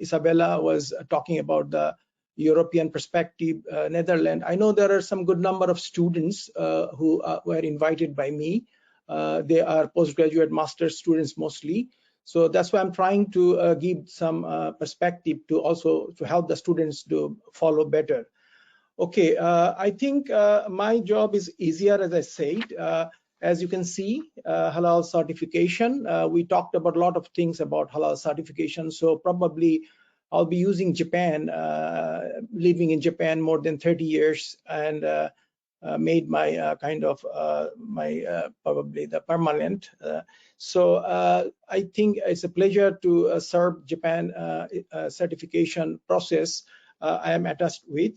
Isabella, was talking about the European perspective, Netherlands. I know there are some good number of students who were invited by me. They are postgraduate master's students mostly. So that's why I'm trying to give some perspective to also to help the students to follow better. Okay, I think my job is easier, as I said. As you can see, halal certification. We talked about a lot of things about halal certification. So probably I'll be using Japan, living in Japan more than 30 years, and made my probably the permanent. So I think it's a pleasure to serve Japan certification process I am attached with.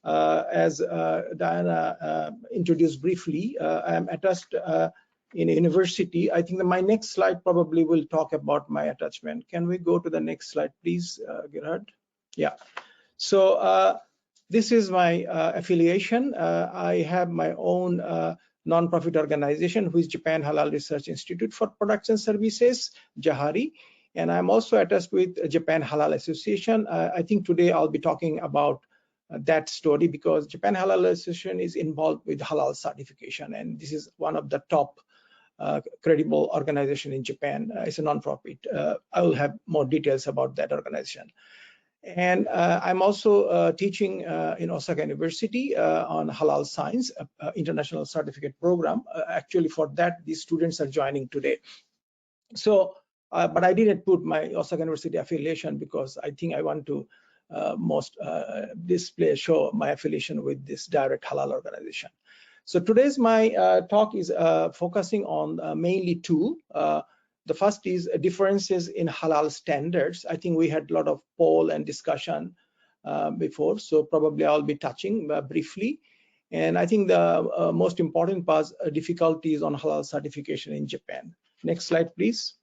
As Diana introduced briefly, I am attached in a university. I think that my next slide probably will talk about my attachment. Can we go to the next slide, please, Gerhard? Yeah. So this is my affiliation. I have my own non-profit organization, which is Japan Halal Research Institute for Products and Services, JAHARI. And I'm also attached with Japan Halal Association. I think today I'll be talking about that story because Japan Halal Association is involved with halal certification, and this is one of the top credible organization in Japan. It's a non-profit. I will have more details about that organization. And I'm also teaching in Osaka University on halal science, international certificate program. Actually, for that, these students are joining today. So, but I didn't put my Osaka University affiliation because I think I want to show my affiliation with this direct halal organization. So today's my talk is focusing on mainly two. The first is differences in halal standards. I think we had a lot of poll and discussion before, so probably I'll be touching briefly. And I think the most important part, difficulties on halal certification in Japan. Next slide, please.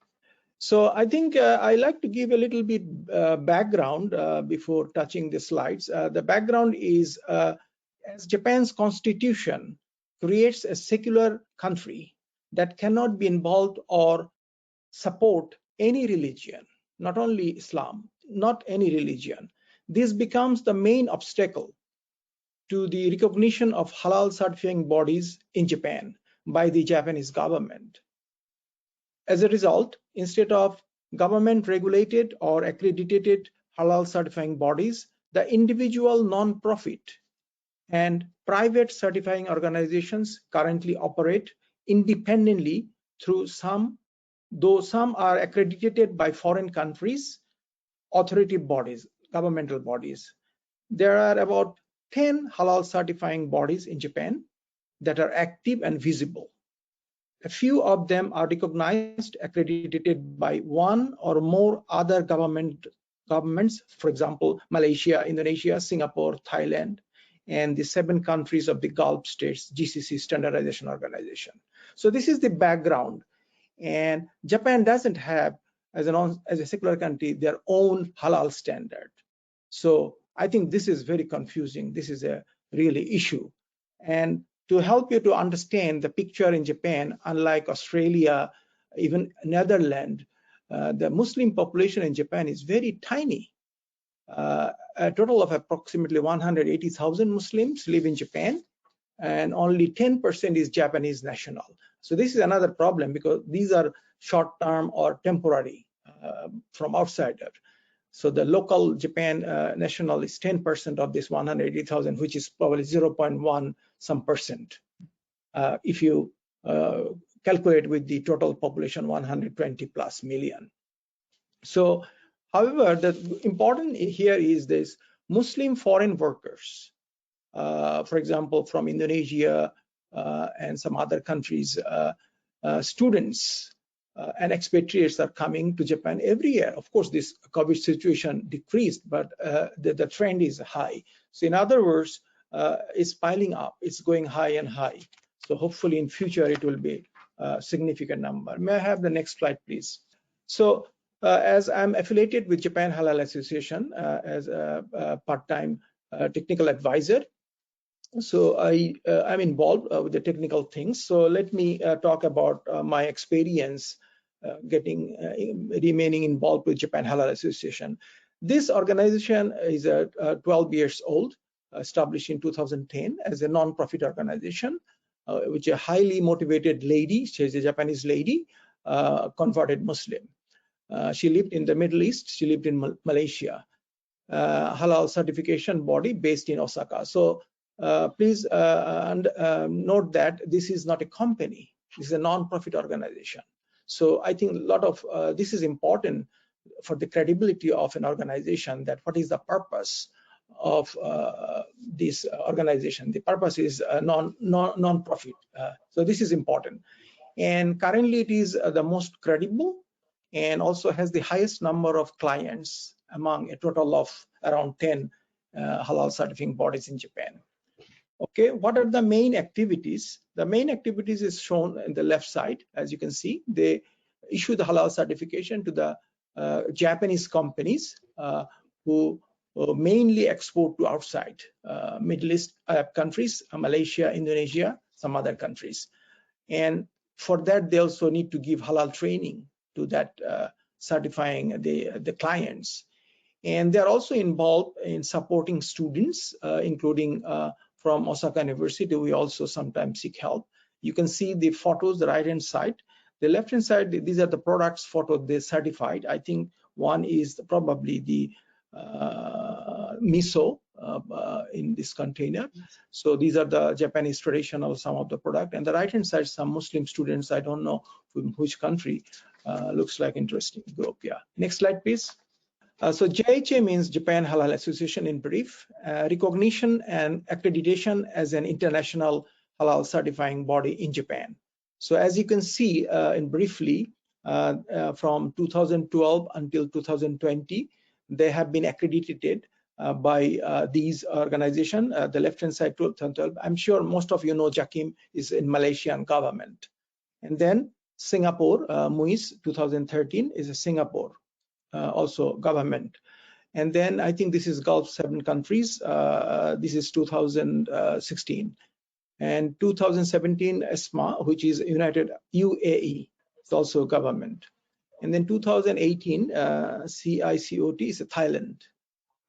So I think I like to give a little bit background before touching the slides. The background is as Japan's constitution creates a secular country that cannot be involved or support any religion, not only Islam, not any religion. This becomes the main obstacle to the recognition of halal certifying bodies in Japan by the Japanese government. As a result, instead of government-regulated or accredited halal certifying bodies, the individual non-profit and private certifying organizations currently operate independently through though some are accredited by foreign countries, authoritative bodies, governmental bodies. There are about 10 halal certifying bodies in Japan that are active and visible. A few of them are recognized, accredited by one or more other governments, for example, Malaysia, Indonesia, Singapore, Thailand, and the 7 countries of the Gulf states GCC standardization organization. So this is the background. And Japan doesn't have, as a secular country, their own halal standard. So I think this is very confusing. This is a really issue. And to help you to understand the picture in Japan, unlike Australia, even Netherlands, the Muslim population in Japan is very tiny. A total of approximately 180,000 Muslims live in Japan, and only 10% is Japanese national. So this is another problem because these are short-term or temporary from outsider. So the local Japan national is 10% of this 180,000, which is probably 0.1 some percent. If you calculate with the total population 120 plus million. So, however, the important here is this Muslim foreign workers, for example, from Indonesia and some other countries, students and expatriates are coming to Japan every year. Of course, this COVID situation decreased, but the trend is high. So in other words, it's piling up, it's going high and high. So hopefully in future it will be a significant number. May I have the next slide, please? So as I'm affiliated with Japan Halal Association as a part-time technical advisor, so I'm involved with the technical things. So let me talk about my experience remaining involved with Japan Halal Association. This organization is 12 years old, established in 2010 as a non-profit organization, which a highly motivated lady. She's a Japanese lady, converted Muslim. She lived in the Middle East. She lived in Malaysia. Halal certification body based in Osaka. So please note that this is not a company. This is a non-profit organization. So I think a lot of this is important for the credibility of an organization, that what is the purpose of this organization. The purpose is non-profit. So this is important. And currently it is the most credible and also has the highest number of clients among a total of around 10 halal certifying bodies in Japan. Okay, what are the main activities? The main activities is shown in the left side. As you can see, they issue the halal certification to the Japanese companies who mainly export to outside Middle East countries, Malaysia, Indonesia, some other countries. And for that, they also need to give halal training to that certifying the clients. And they're also involved in supporting students, including from Osaka University. We also sometimes seek help. You can see the photos, the right-hand side. The left-hand side, these are the products photo they certified. I think one is probably the miso in this container. So these are the Japanese traditional, some of the product. And the right-hand side, some Muslim students, I don't know from which country, looks like interesting group. Yeah. Next slide, please. So GHI means Japan Halal Association in brief, recognition and accreditation as an international halal certifying body in Japan. So as you can see in briefly, from 2012 until 2020, they have been accredited by these organizations. The left-hand side, 2012. I'm sure most of you know JAKIM is in Malaysian government. And then Singapore, MUIS 2013 is a Singapore. Also government. And then I think this is Gulf 7 countries. This is 2016. And 2017 ESMA, which is United UAE, it's also government. And then 2018 CICOT is Thailand.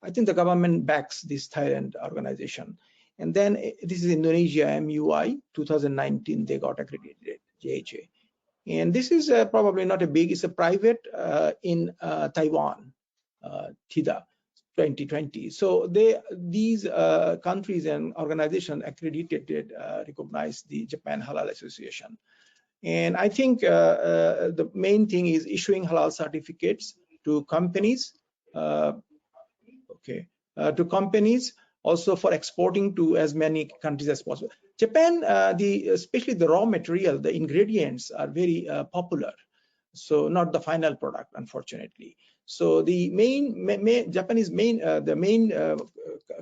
I think the government backs this Thailand organization. And then this is Indonesia MUI 2019, they got accredited GHI. And this is probably not a big, it's a private in Taiwan, TIDA 2020. So these countries and organizations accredited, recognize the Japan Halal Association. And I think the main thing is issuing halal certificates to companies, also for exporting to as many countries as possible. Japan, especially the raw material, the ingredients are very popular. So not the final product, unfortunately. So the Japanese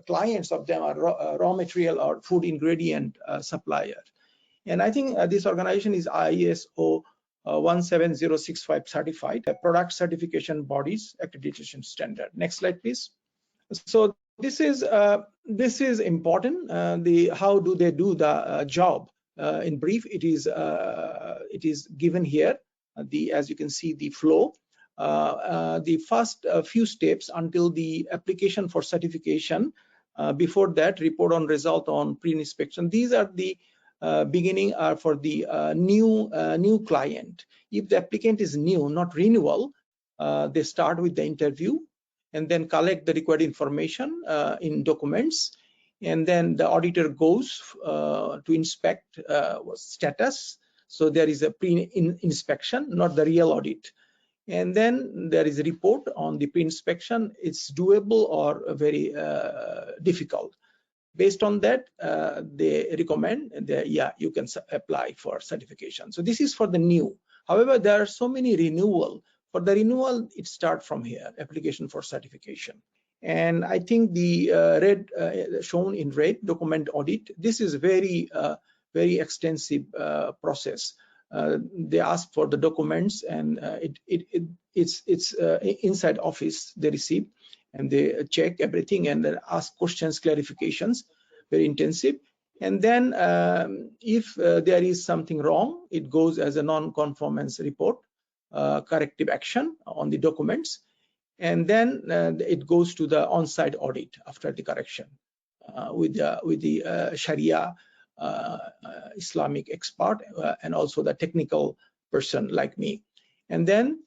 clients of them are raw material or food ingredient supplier. And I think this organization is ISO 17065 certified, product certification bodies accreditation standard. Next slide, please. So this is important. How do they do the job? In brief, it is given here. As you can see, the flow. The first few steps until the application for certification. Before that, report on result on pre-inspection. These are the beginning are for the new client. If the applicant is new, not renewal, they start with the interview and then collect the required information in documents, and then the auditor goes to inspect status. So there is a pre-inspection, not the real audit. And then there is a report on the pre-inspection. It's doable or very difficult. Based on that, they recommend that, yeah, you can apply for certification. So this is for the new. However, there are so many renewal. For the renewal, it starts from here, application for certification. And I think the red shown in red, document audit, this is very extensive process. They ask for the documents, and it's inside office they receive, and they check everything and then ask questions, clarifications, very intensive. And then if there is something wrong, it goes as a non-conformance report, corrective action on the documents, and then it goes to the on-site audit after the correction with the Sharia Islamic expert and also the technical person like me. And then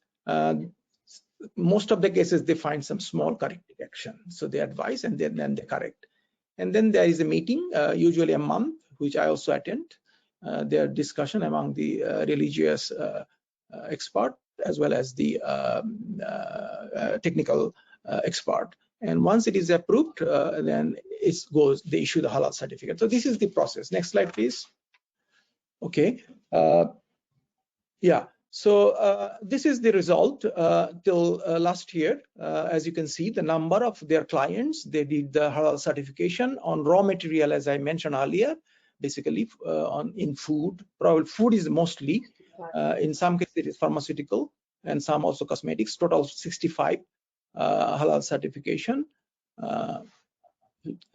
most of the cases they find some small corrective action, so they advise and then they correct. And then there is a meeting, usually a month, which I also attend. Their discussion among the religious expert as well as the technical expert. And once it is approved, then it goes, they issue the halal certificate. So this is the process. Next slide, please. Okay. Yeah. So this is the result till last year. As you can see, the number of their clients, they did the halal certification on raw material, as I mentioned earlier, basically in food. Probably food is mostly, in some cases it is pharmaceutical and some also cosmetics, total 65 halal certification.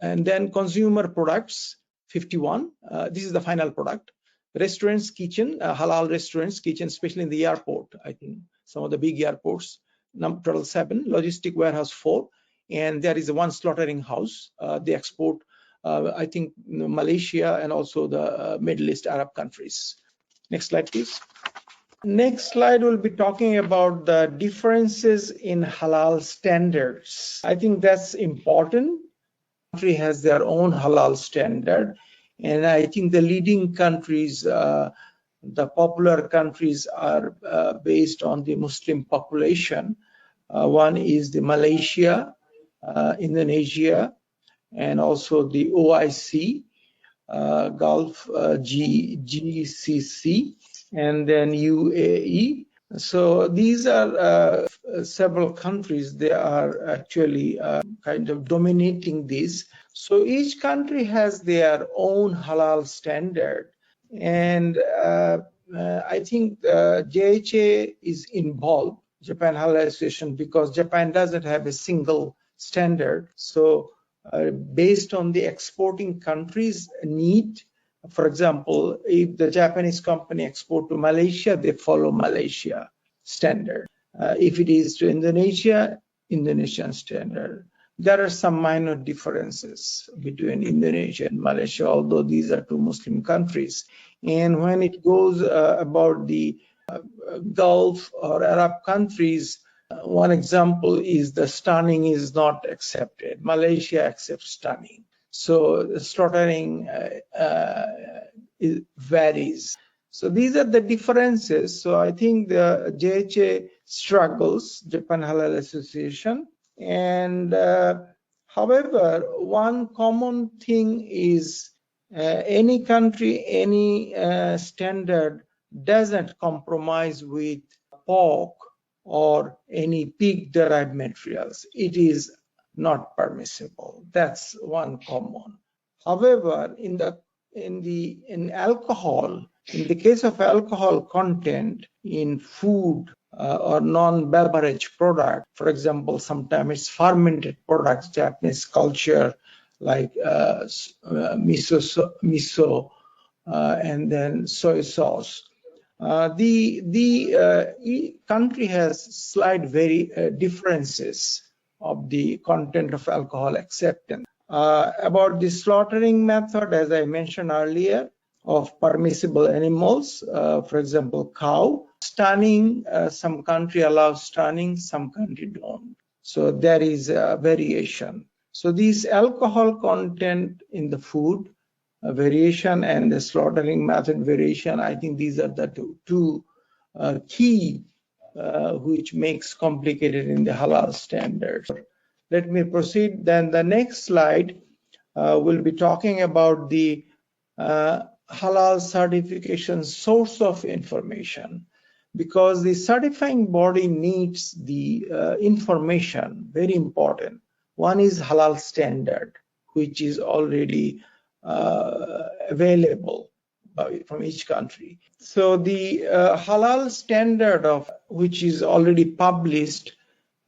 And then consumer products, 51. This is the final product. Restaurants, kitchen, halal restaurants, kitchen, especially in the airport. I think some of the big airports, total 7. Logistic warehouse, 4. And there is one slaughtering house. They export, I think, Malaysia and also the Middle East Arab countries. Next slide, please. Next slide will be talking about the differences in halal standards. I think that's important. Country has their own halal standard, and I think the leading countries, the popular countries, are based on the Muslim population. One is the Malaysia, Indonesia, and also the OIC, Gulf, GCC, and then UAE. So these are several countries. They are actually kind of dominating this. So each country has their own halal standard. And I think GHI is involved, Japan Halal Association, because Japan doesn't have a single standard. So based on the exporting countries' need, for example, if the Japanese company export to Malaysia, they follow Malaysia standard. If it is to Indonesia, Indonesian standard. There are some minor differences between Indonesia and Malaysia, although these are two Muslim countries. And when it goes about the Gulf or Arab countries, one example is the stunning is not accepted. Malaysia accepts stunning. So the slaughtering varies. So these are the differences. So I think the GHI struggles, Japan Halal Association. And however, one common thing is any country, any standard doesn't compromise with pork or any pig-derived materials. It is not permissible. That's one common. However, in alcohol, in the case of alcohol content in food or non-beverage product, for example, sometimes it's fermented products, Japanese culture like miso and then soy sauce. The country has slight differences of the content of alcohol acceptance. About the slaughtering method, as I mentioned earlier, of permissible animals, for example, cow. Stunning, some country allows stunning, some country don't. So there is a variation. So these alcohol content in the food variation and the slaughtering method variation, I think these are the two key which makes complicated in the halal standards. Let me proceed. Then the next slide, we'll be talking about the halal certification source of information, because the certifying body needs the information, very important. One is halal standard, which is already available from each country. So the halal standard of which is already published,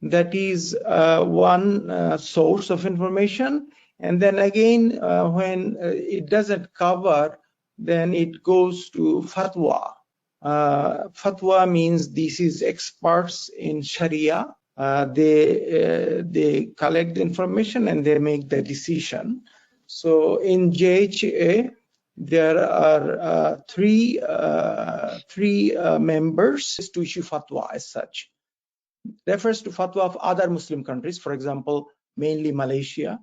that is one source of information. And then again, when it doesn't cover, then it goes to fatwa. Fatwa means this is experts in Sharia. They collect the information and they make the decision. So in GHA, there are three members to issue fatwa as such. Refers to fatwa of other Muslim countries, for example, mainly Malaysia,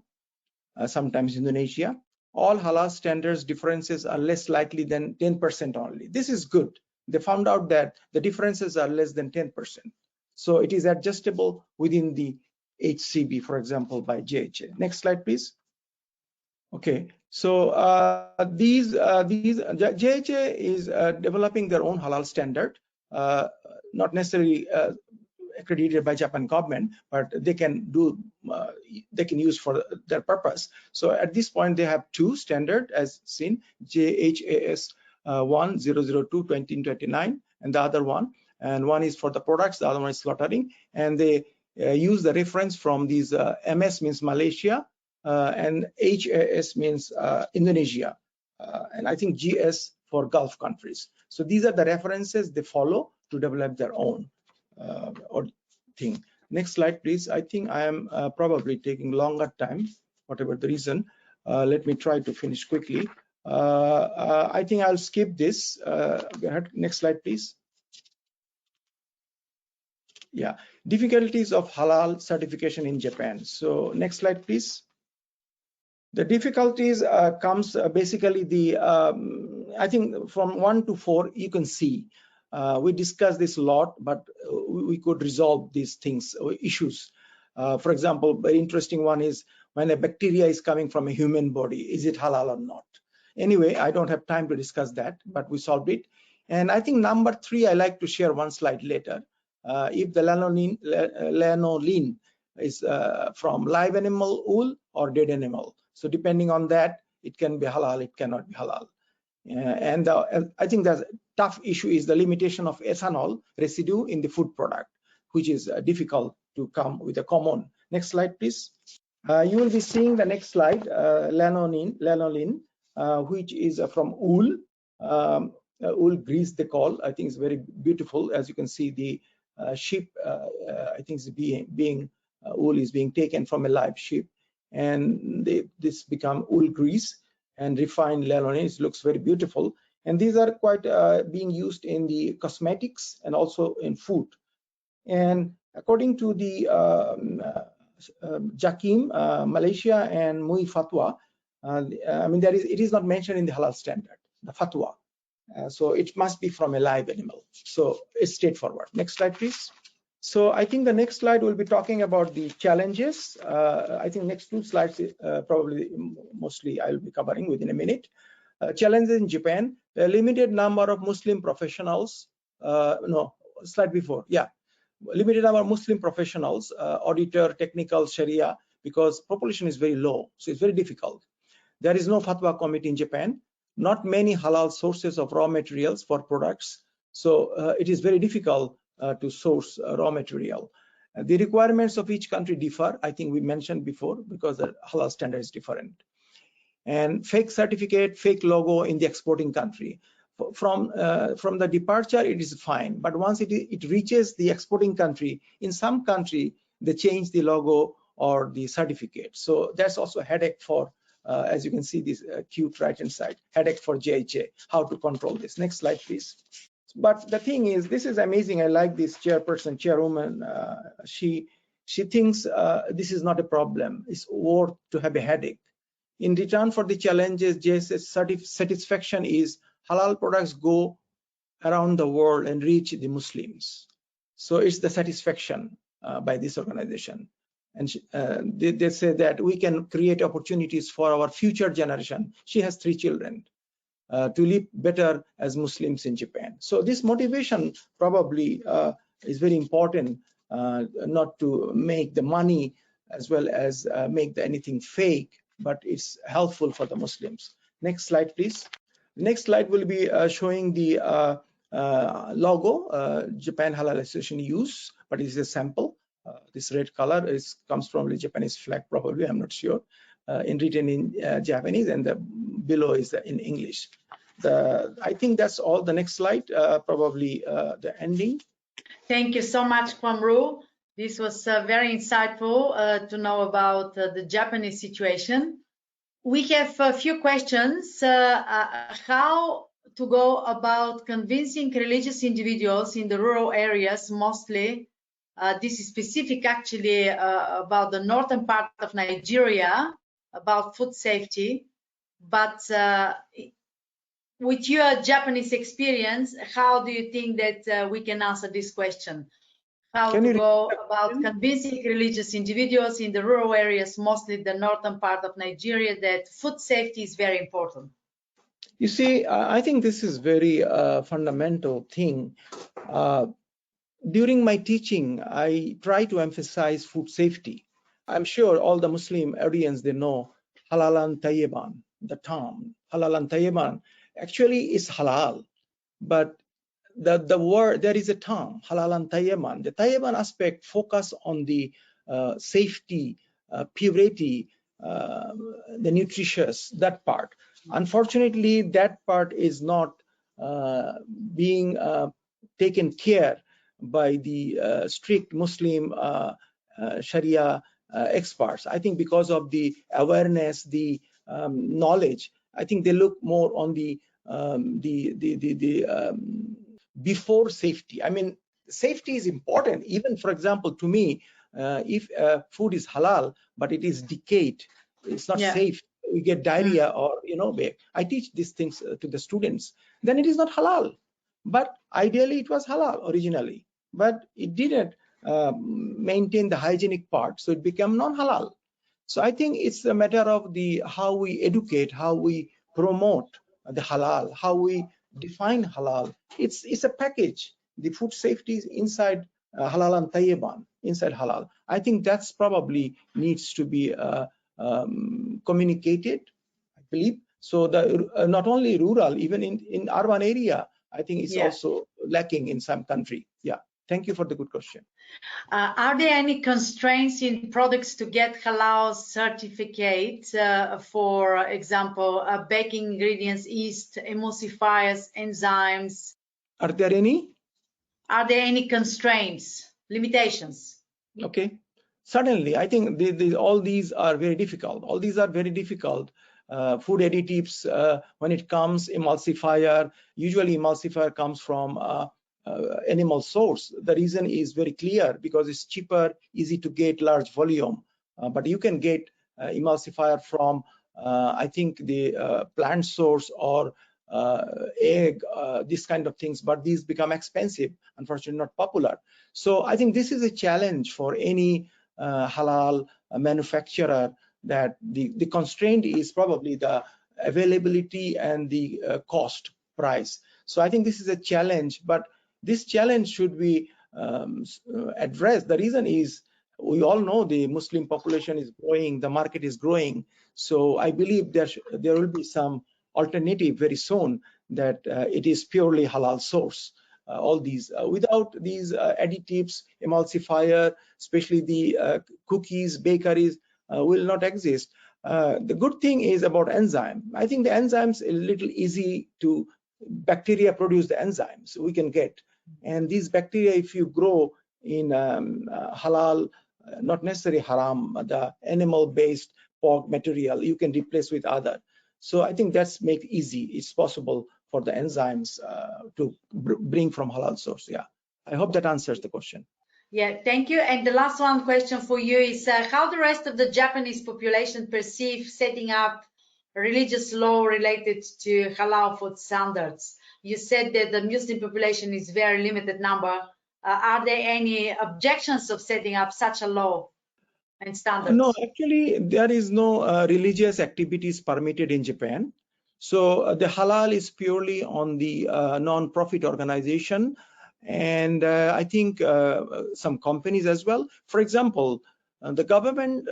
sometimes Indonesia. All halal standards differences are less likely than 10% only. This is good. They found out that the differences are less than 10%. So it is adjustable within the HCB, for example, by GHA. Next slide, please. Okay, so GHA is developing their own halal standard, not necessarily accredited by Japan government, but they can do they can use for their purpose. So at this point they have two standard as seen, JHAS 1002/2029 and the other one, and one is for the products, the other one is slaughtering, and they use the reference from these MS means Malaysia and HAS means Indonesia, and I think GS for Gulf countries. So these are the references they follow to develop their own or thing. Next slide, please. I think I am probably taking longer time, whatever the reason. Let me try to finish quickly. I think I'll skip this. Next slide, please. Yeah, difficulties of halal certification in Japan. So next slide, please. The difficulties comes basically the I think from 1 to 4 you can see. We discussed this a lot, but we could resolve these things, issues. For example, very interesting one is when a bacteria is coming from a human body, is it halal or not? Anyway, I don't have time to discuss that, but we solved it. And I think number 3, I like to share one slide later. If the lanolin is from live animal wool or dead animal. So depending on that, it can be halal, it cannot be halal. And I think the tough issue is the limitation of ethanol residue in the food product, which is difficult to come with a common. Next slide, please. You will be seeing the next slide, lanolin, which is from wool, wool grease they call. I think it's very beautiful. As you can see, the sheep, I think is wool is being taken from a live sheep, and this become wool grease and refined lanolin. It looks very beautiful, and these are quite being used in the cosmetics and also in food. And according to the Jakim, Malaysia and MUI fatwa, I mean it is not mentioned in the halal standard, the fatwa. So it must be from a live animal. So it's straightforward. Next slide, please. So I think the next slide will be talking about the challenges. I think next 2 slides probably mostly I'll be covering within a minute. Challenges in Japan, a limited number of Muslim professionals. No, slide before. Yeah, limited number of Muslim professionals, auditor, technical, Sharia, because population is very low. So it's very difficult. There is no fatwa committee in Japan. Not many halal sources of raw materials for products. So it is very difficult to source raw material. The requirements of each country differ. I think we mentioned before, because the halal standard is different. And fake certificate, fake logo in the exporting country. From the departure, it is fine. But once it reaches the exporting country, in some country, they change the logo or the certificate. So that's also a headache for, as you can see this cute right-hand side, headache for GHA, how to control this. Next slide, please. But the thing is, this is amazing. I like this chairwoman. She thinks this is not a problem. It's worth to have a headache. In return for the challenges, JS's satisfaction is halal products go around the world and reach the Muslims. So it's the satisfaction by this organization. And they say that we can create opportunities for our future generation. She has 3 children. To live better as Muslims in Japan. So this motivation probably is very important, not to make the money as well as make anything fake, but it's helpful for the Muslims. Next slide, please. Next slide will be showing the logo Japan Halal Association use, but it's a sample. This red color comes from the Japanese flag, probably, I'm not sure. Written in Japanese, and the below is in English. I think that's all. The next slide, probably the ending. Thank you so much, Kwamru. This was very insightful to know about the Japanese situation. We have a few questions. How to go about convincing religious individuals in the rural areas, mostly. This is specific actually about the northern part of Nigeria, about food safety. But with your Japanese experience, how do you think that we can answer this question? How to go about convincing religious individuals in the rural areas, mostly the northern part of Nigeria, that food safety is very important? You see, I think this is very fundamental thing. During my teaching, I try to emphasize food safety. I'm sure all the Muslim audience, they know halalan tayyiban, the term halalan tayyiban actually is halal, but the word, there is a term halalan tayyiban. The tayyiban aspect focus on the safety, purity, the nutritious, that part. Unfortunately, that part is not being taken care by the strict Muslim Sharia experts. I think because of the awareness, the knowledge, I think they look more on the before safety. I mean, safety is important. Even, for example, to me, if food is halal but it is decayed, it's not safe. We get diarrhea, or I teach these things to the students. Then it is not halal. But ideally, it was halal originally, but it didn't maintain the hygienic part, so it became non-halal. So I think it's a matter of how we educate, how we promote the halal, how we define halal. It's a package. The food safety is inside halal and tayyiban, inside halal. I think that's probably needs to be communicated, I believe. So not only rural, even in urban area, I think it's also lacking in some country. Yeah. Thank you for the good question. Are there any constraints in products to get halal certificate? For example, baking ingredients, yeast, emulsifiers, enzymes. Are there any? Are there any constraints, limitations? Okay. Certainly, I think all these are very difficult. All these are very difficult. Food additives, when it comes, emulsifier, usually emulsifier comes from animal source. The reason is very clear, because it's cheaper, easy to get, large volume. But you can get emulsifier from, I think, the plant source or egg, this kind of things, but these become expensive, unfortunately not popular. So I think this is a challenge for any halal manufacturer, that the constraint is probably the availability and the cost price. So I think this is a challenge, but this challenge should be addressed. The reason is, we all know the Muslim population is growing, the market is growing. So I believe there will be some alternative very soon that it is purely halal source. All these without these additives, emulsifier, especially the cookies, bakeries, will not exist. The good thing is about enzyme. I think the enzymes a little easy to, bacteria produce the enzymes we can get, and these bacteria, if you grow in halal, not necessarily haram, the animal-based pork material, you can replace with other. So I think that's make easy. It's possible for the enzymes to bring from halal source. Yeah, I hope that answers the question. Yeah, thank you. And the last one question for you is how the rest of the Japanese population perceive setting up religious law related to halal food standards. You said that the Muslim population is very limited number. Are there any objections of setting up such a law? and standards? No, actually, there is no religious activities permitted in Japan. So the halal is purely on the non-profit organization, and I think some companies as well. For example, the government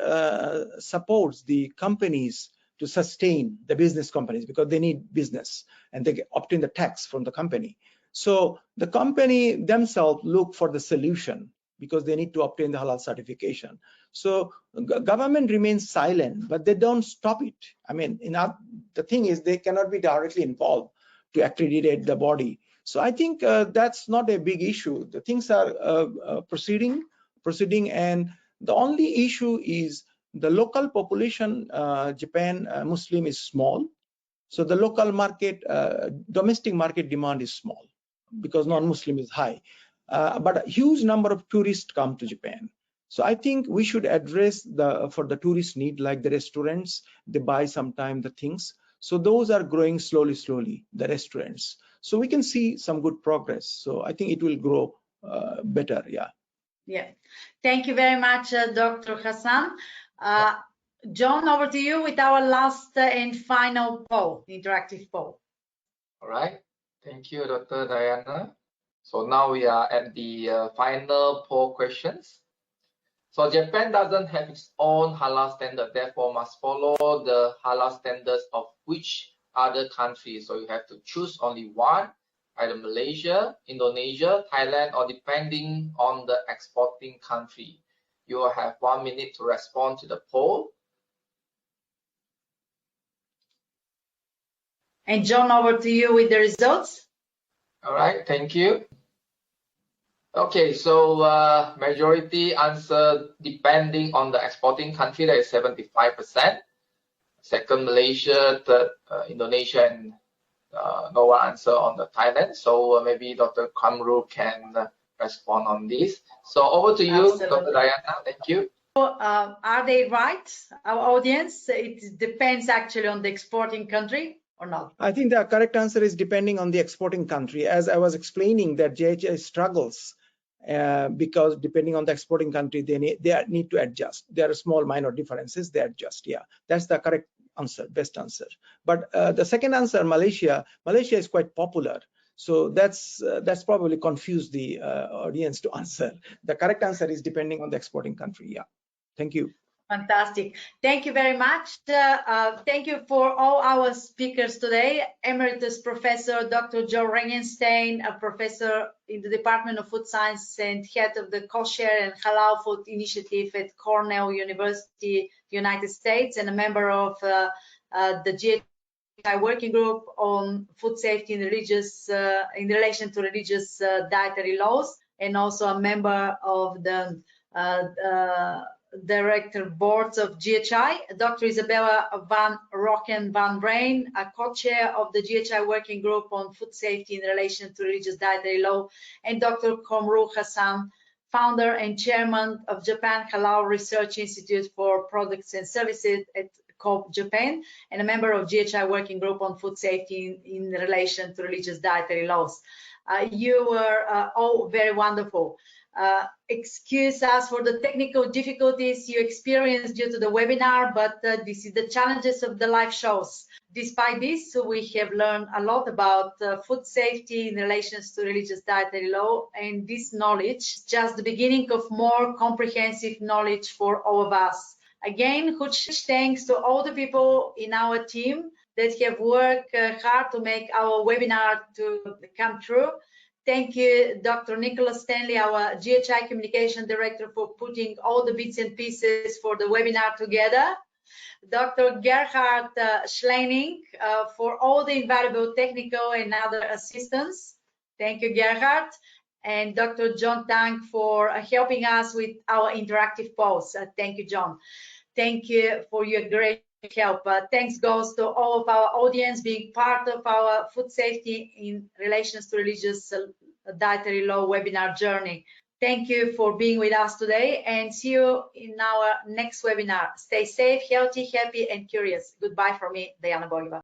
supports the companies to sustain the business companies because they need business and they obtain the tax from the company. So the company themselves look for the solution because they need to obtain the halal certification. So government remains silent, but they don't stop it. I mean, the thing is they cannot be directly involved to accreditate the body. So I think that's not a big issue. The things are proceeding, and the only issue is the local population. Japan Muslim is small, so the local market, domestic market demand is small because non-Muslim is high. But a huge number of tourists come to Japan. So I think we should address for the tourist need, like the restaurants, they buy sometime the things. So those are growing slowly, the restaurants. So we can see some good progress. So I think it will grow better, yeah. Yeah, thank you very much, Dr. Hassan. John, over to you with our last and final poll, interactive poll. All right, thank you, Dr. Diana. So now we are at the final poll questions. So Japan doesn't have its own halal standard, therefore must follow the halal standards of which other countries? So you have to choose only one, either Malaysia, Indonesia, Thailand, or depending on the exporting country. You will have 1 minute to respond to the poll. And John, over to you with the results. All right, thank you. Okay, so majority answer depending on the exporting country, that is 75%. Second, Malaysia. Third, Indonesia, and no one answer on the Thailand. So maybe Dr. Kamru can respond on this. So over to you, Absolutely. Dr. Diana. Thank you. Are they right, our audience? It depends actually on the exporting country or not? I think the correct answer is depending on the exporting country. As I was explaining, that GHI struggles because depending on the exporting country, they need to adjust. There are small minor differences, they adjust. Yeah, that's the correct answer, best answer. But the second answer, Malaysia is quite popular. So that's probably confused the audience to answer. The correct answer is depending on the exporting country. Yeah, thank you. Fantastic. Thank you very much. Thank you for all our speakers today. Emeritus Professor Dr. Joe Regenstein, a professor in the Department of Food Science and head of the Kosher and Halal Food Initiative at Cornell University, United States, and a member of the GHI Working Group on Food Safety in relation to religious dietary laws, and also a member of the Director Boards of GHI, Dr. Isabella van Rocken van Brain, a co-chair of the GHI Working Group on Food Safety in relation to religious dietary law, and Dr. Komru Hassan, founder and chairman of Japan Halal Research Institute for Products and Services at COP Japan, and a member of GHI Working Group on Food Safety in relation to religious dietary laws. You were all very wonderful. Excuse us for the technical difficulties you experienced due to the webinar, but this is the challenges of the live shows. Despite this, we have learned a lot about food safety in relation to religious dietary law, and this knowledge is just the beginning of more comprehensive knowledge for all of us. Again, huge thanks to all the people in our team that have worked hard to make our webinar to come true. Thank you, Dr. Nicholas Stanley, our GHI Communication Director, for putting all the bits and pieces for the webinar together. Dr. Gerhard Schleining for all the invaluable technical and other assistance. Thank you, Gerhard. And Dr. John Tang for helping us with our interactive polls. Thank you, John. Thank you for your great help. Thanks goes to all of our audience being part of our food safety in relations to religious dietary law webinar journey. Thank you for being with us today, and see you in our next webinar. Stay safe, healthy, happy, and curious. Goodbye from me, Diana Bolivar.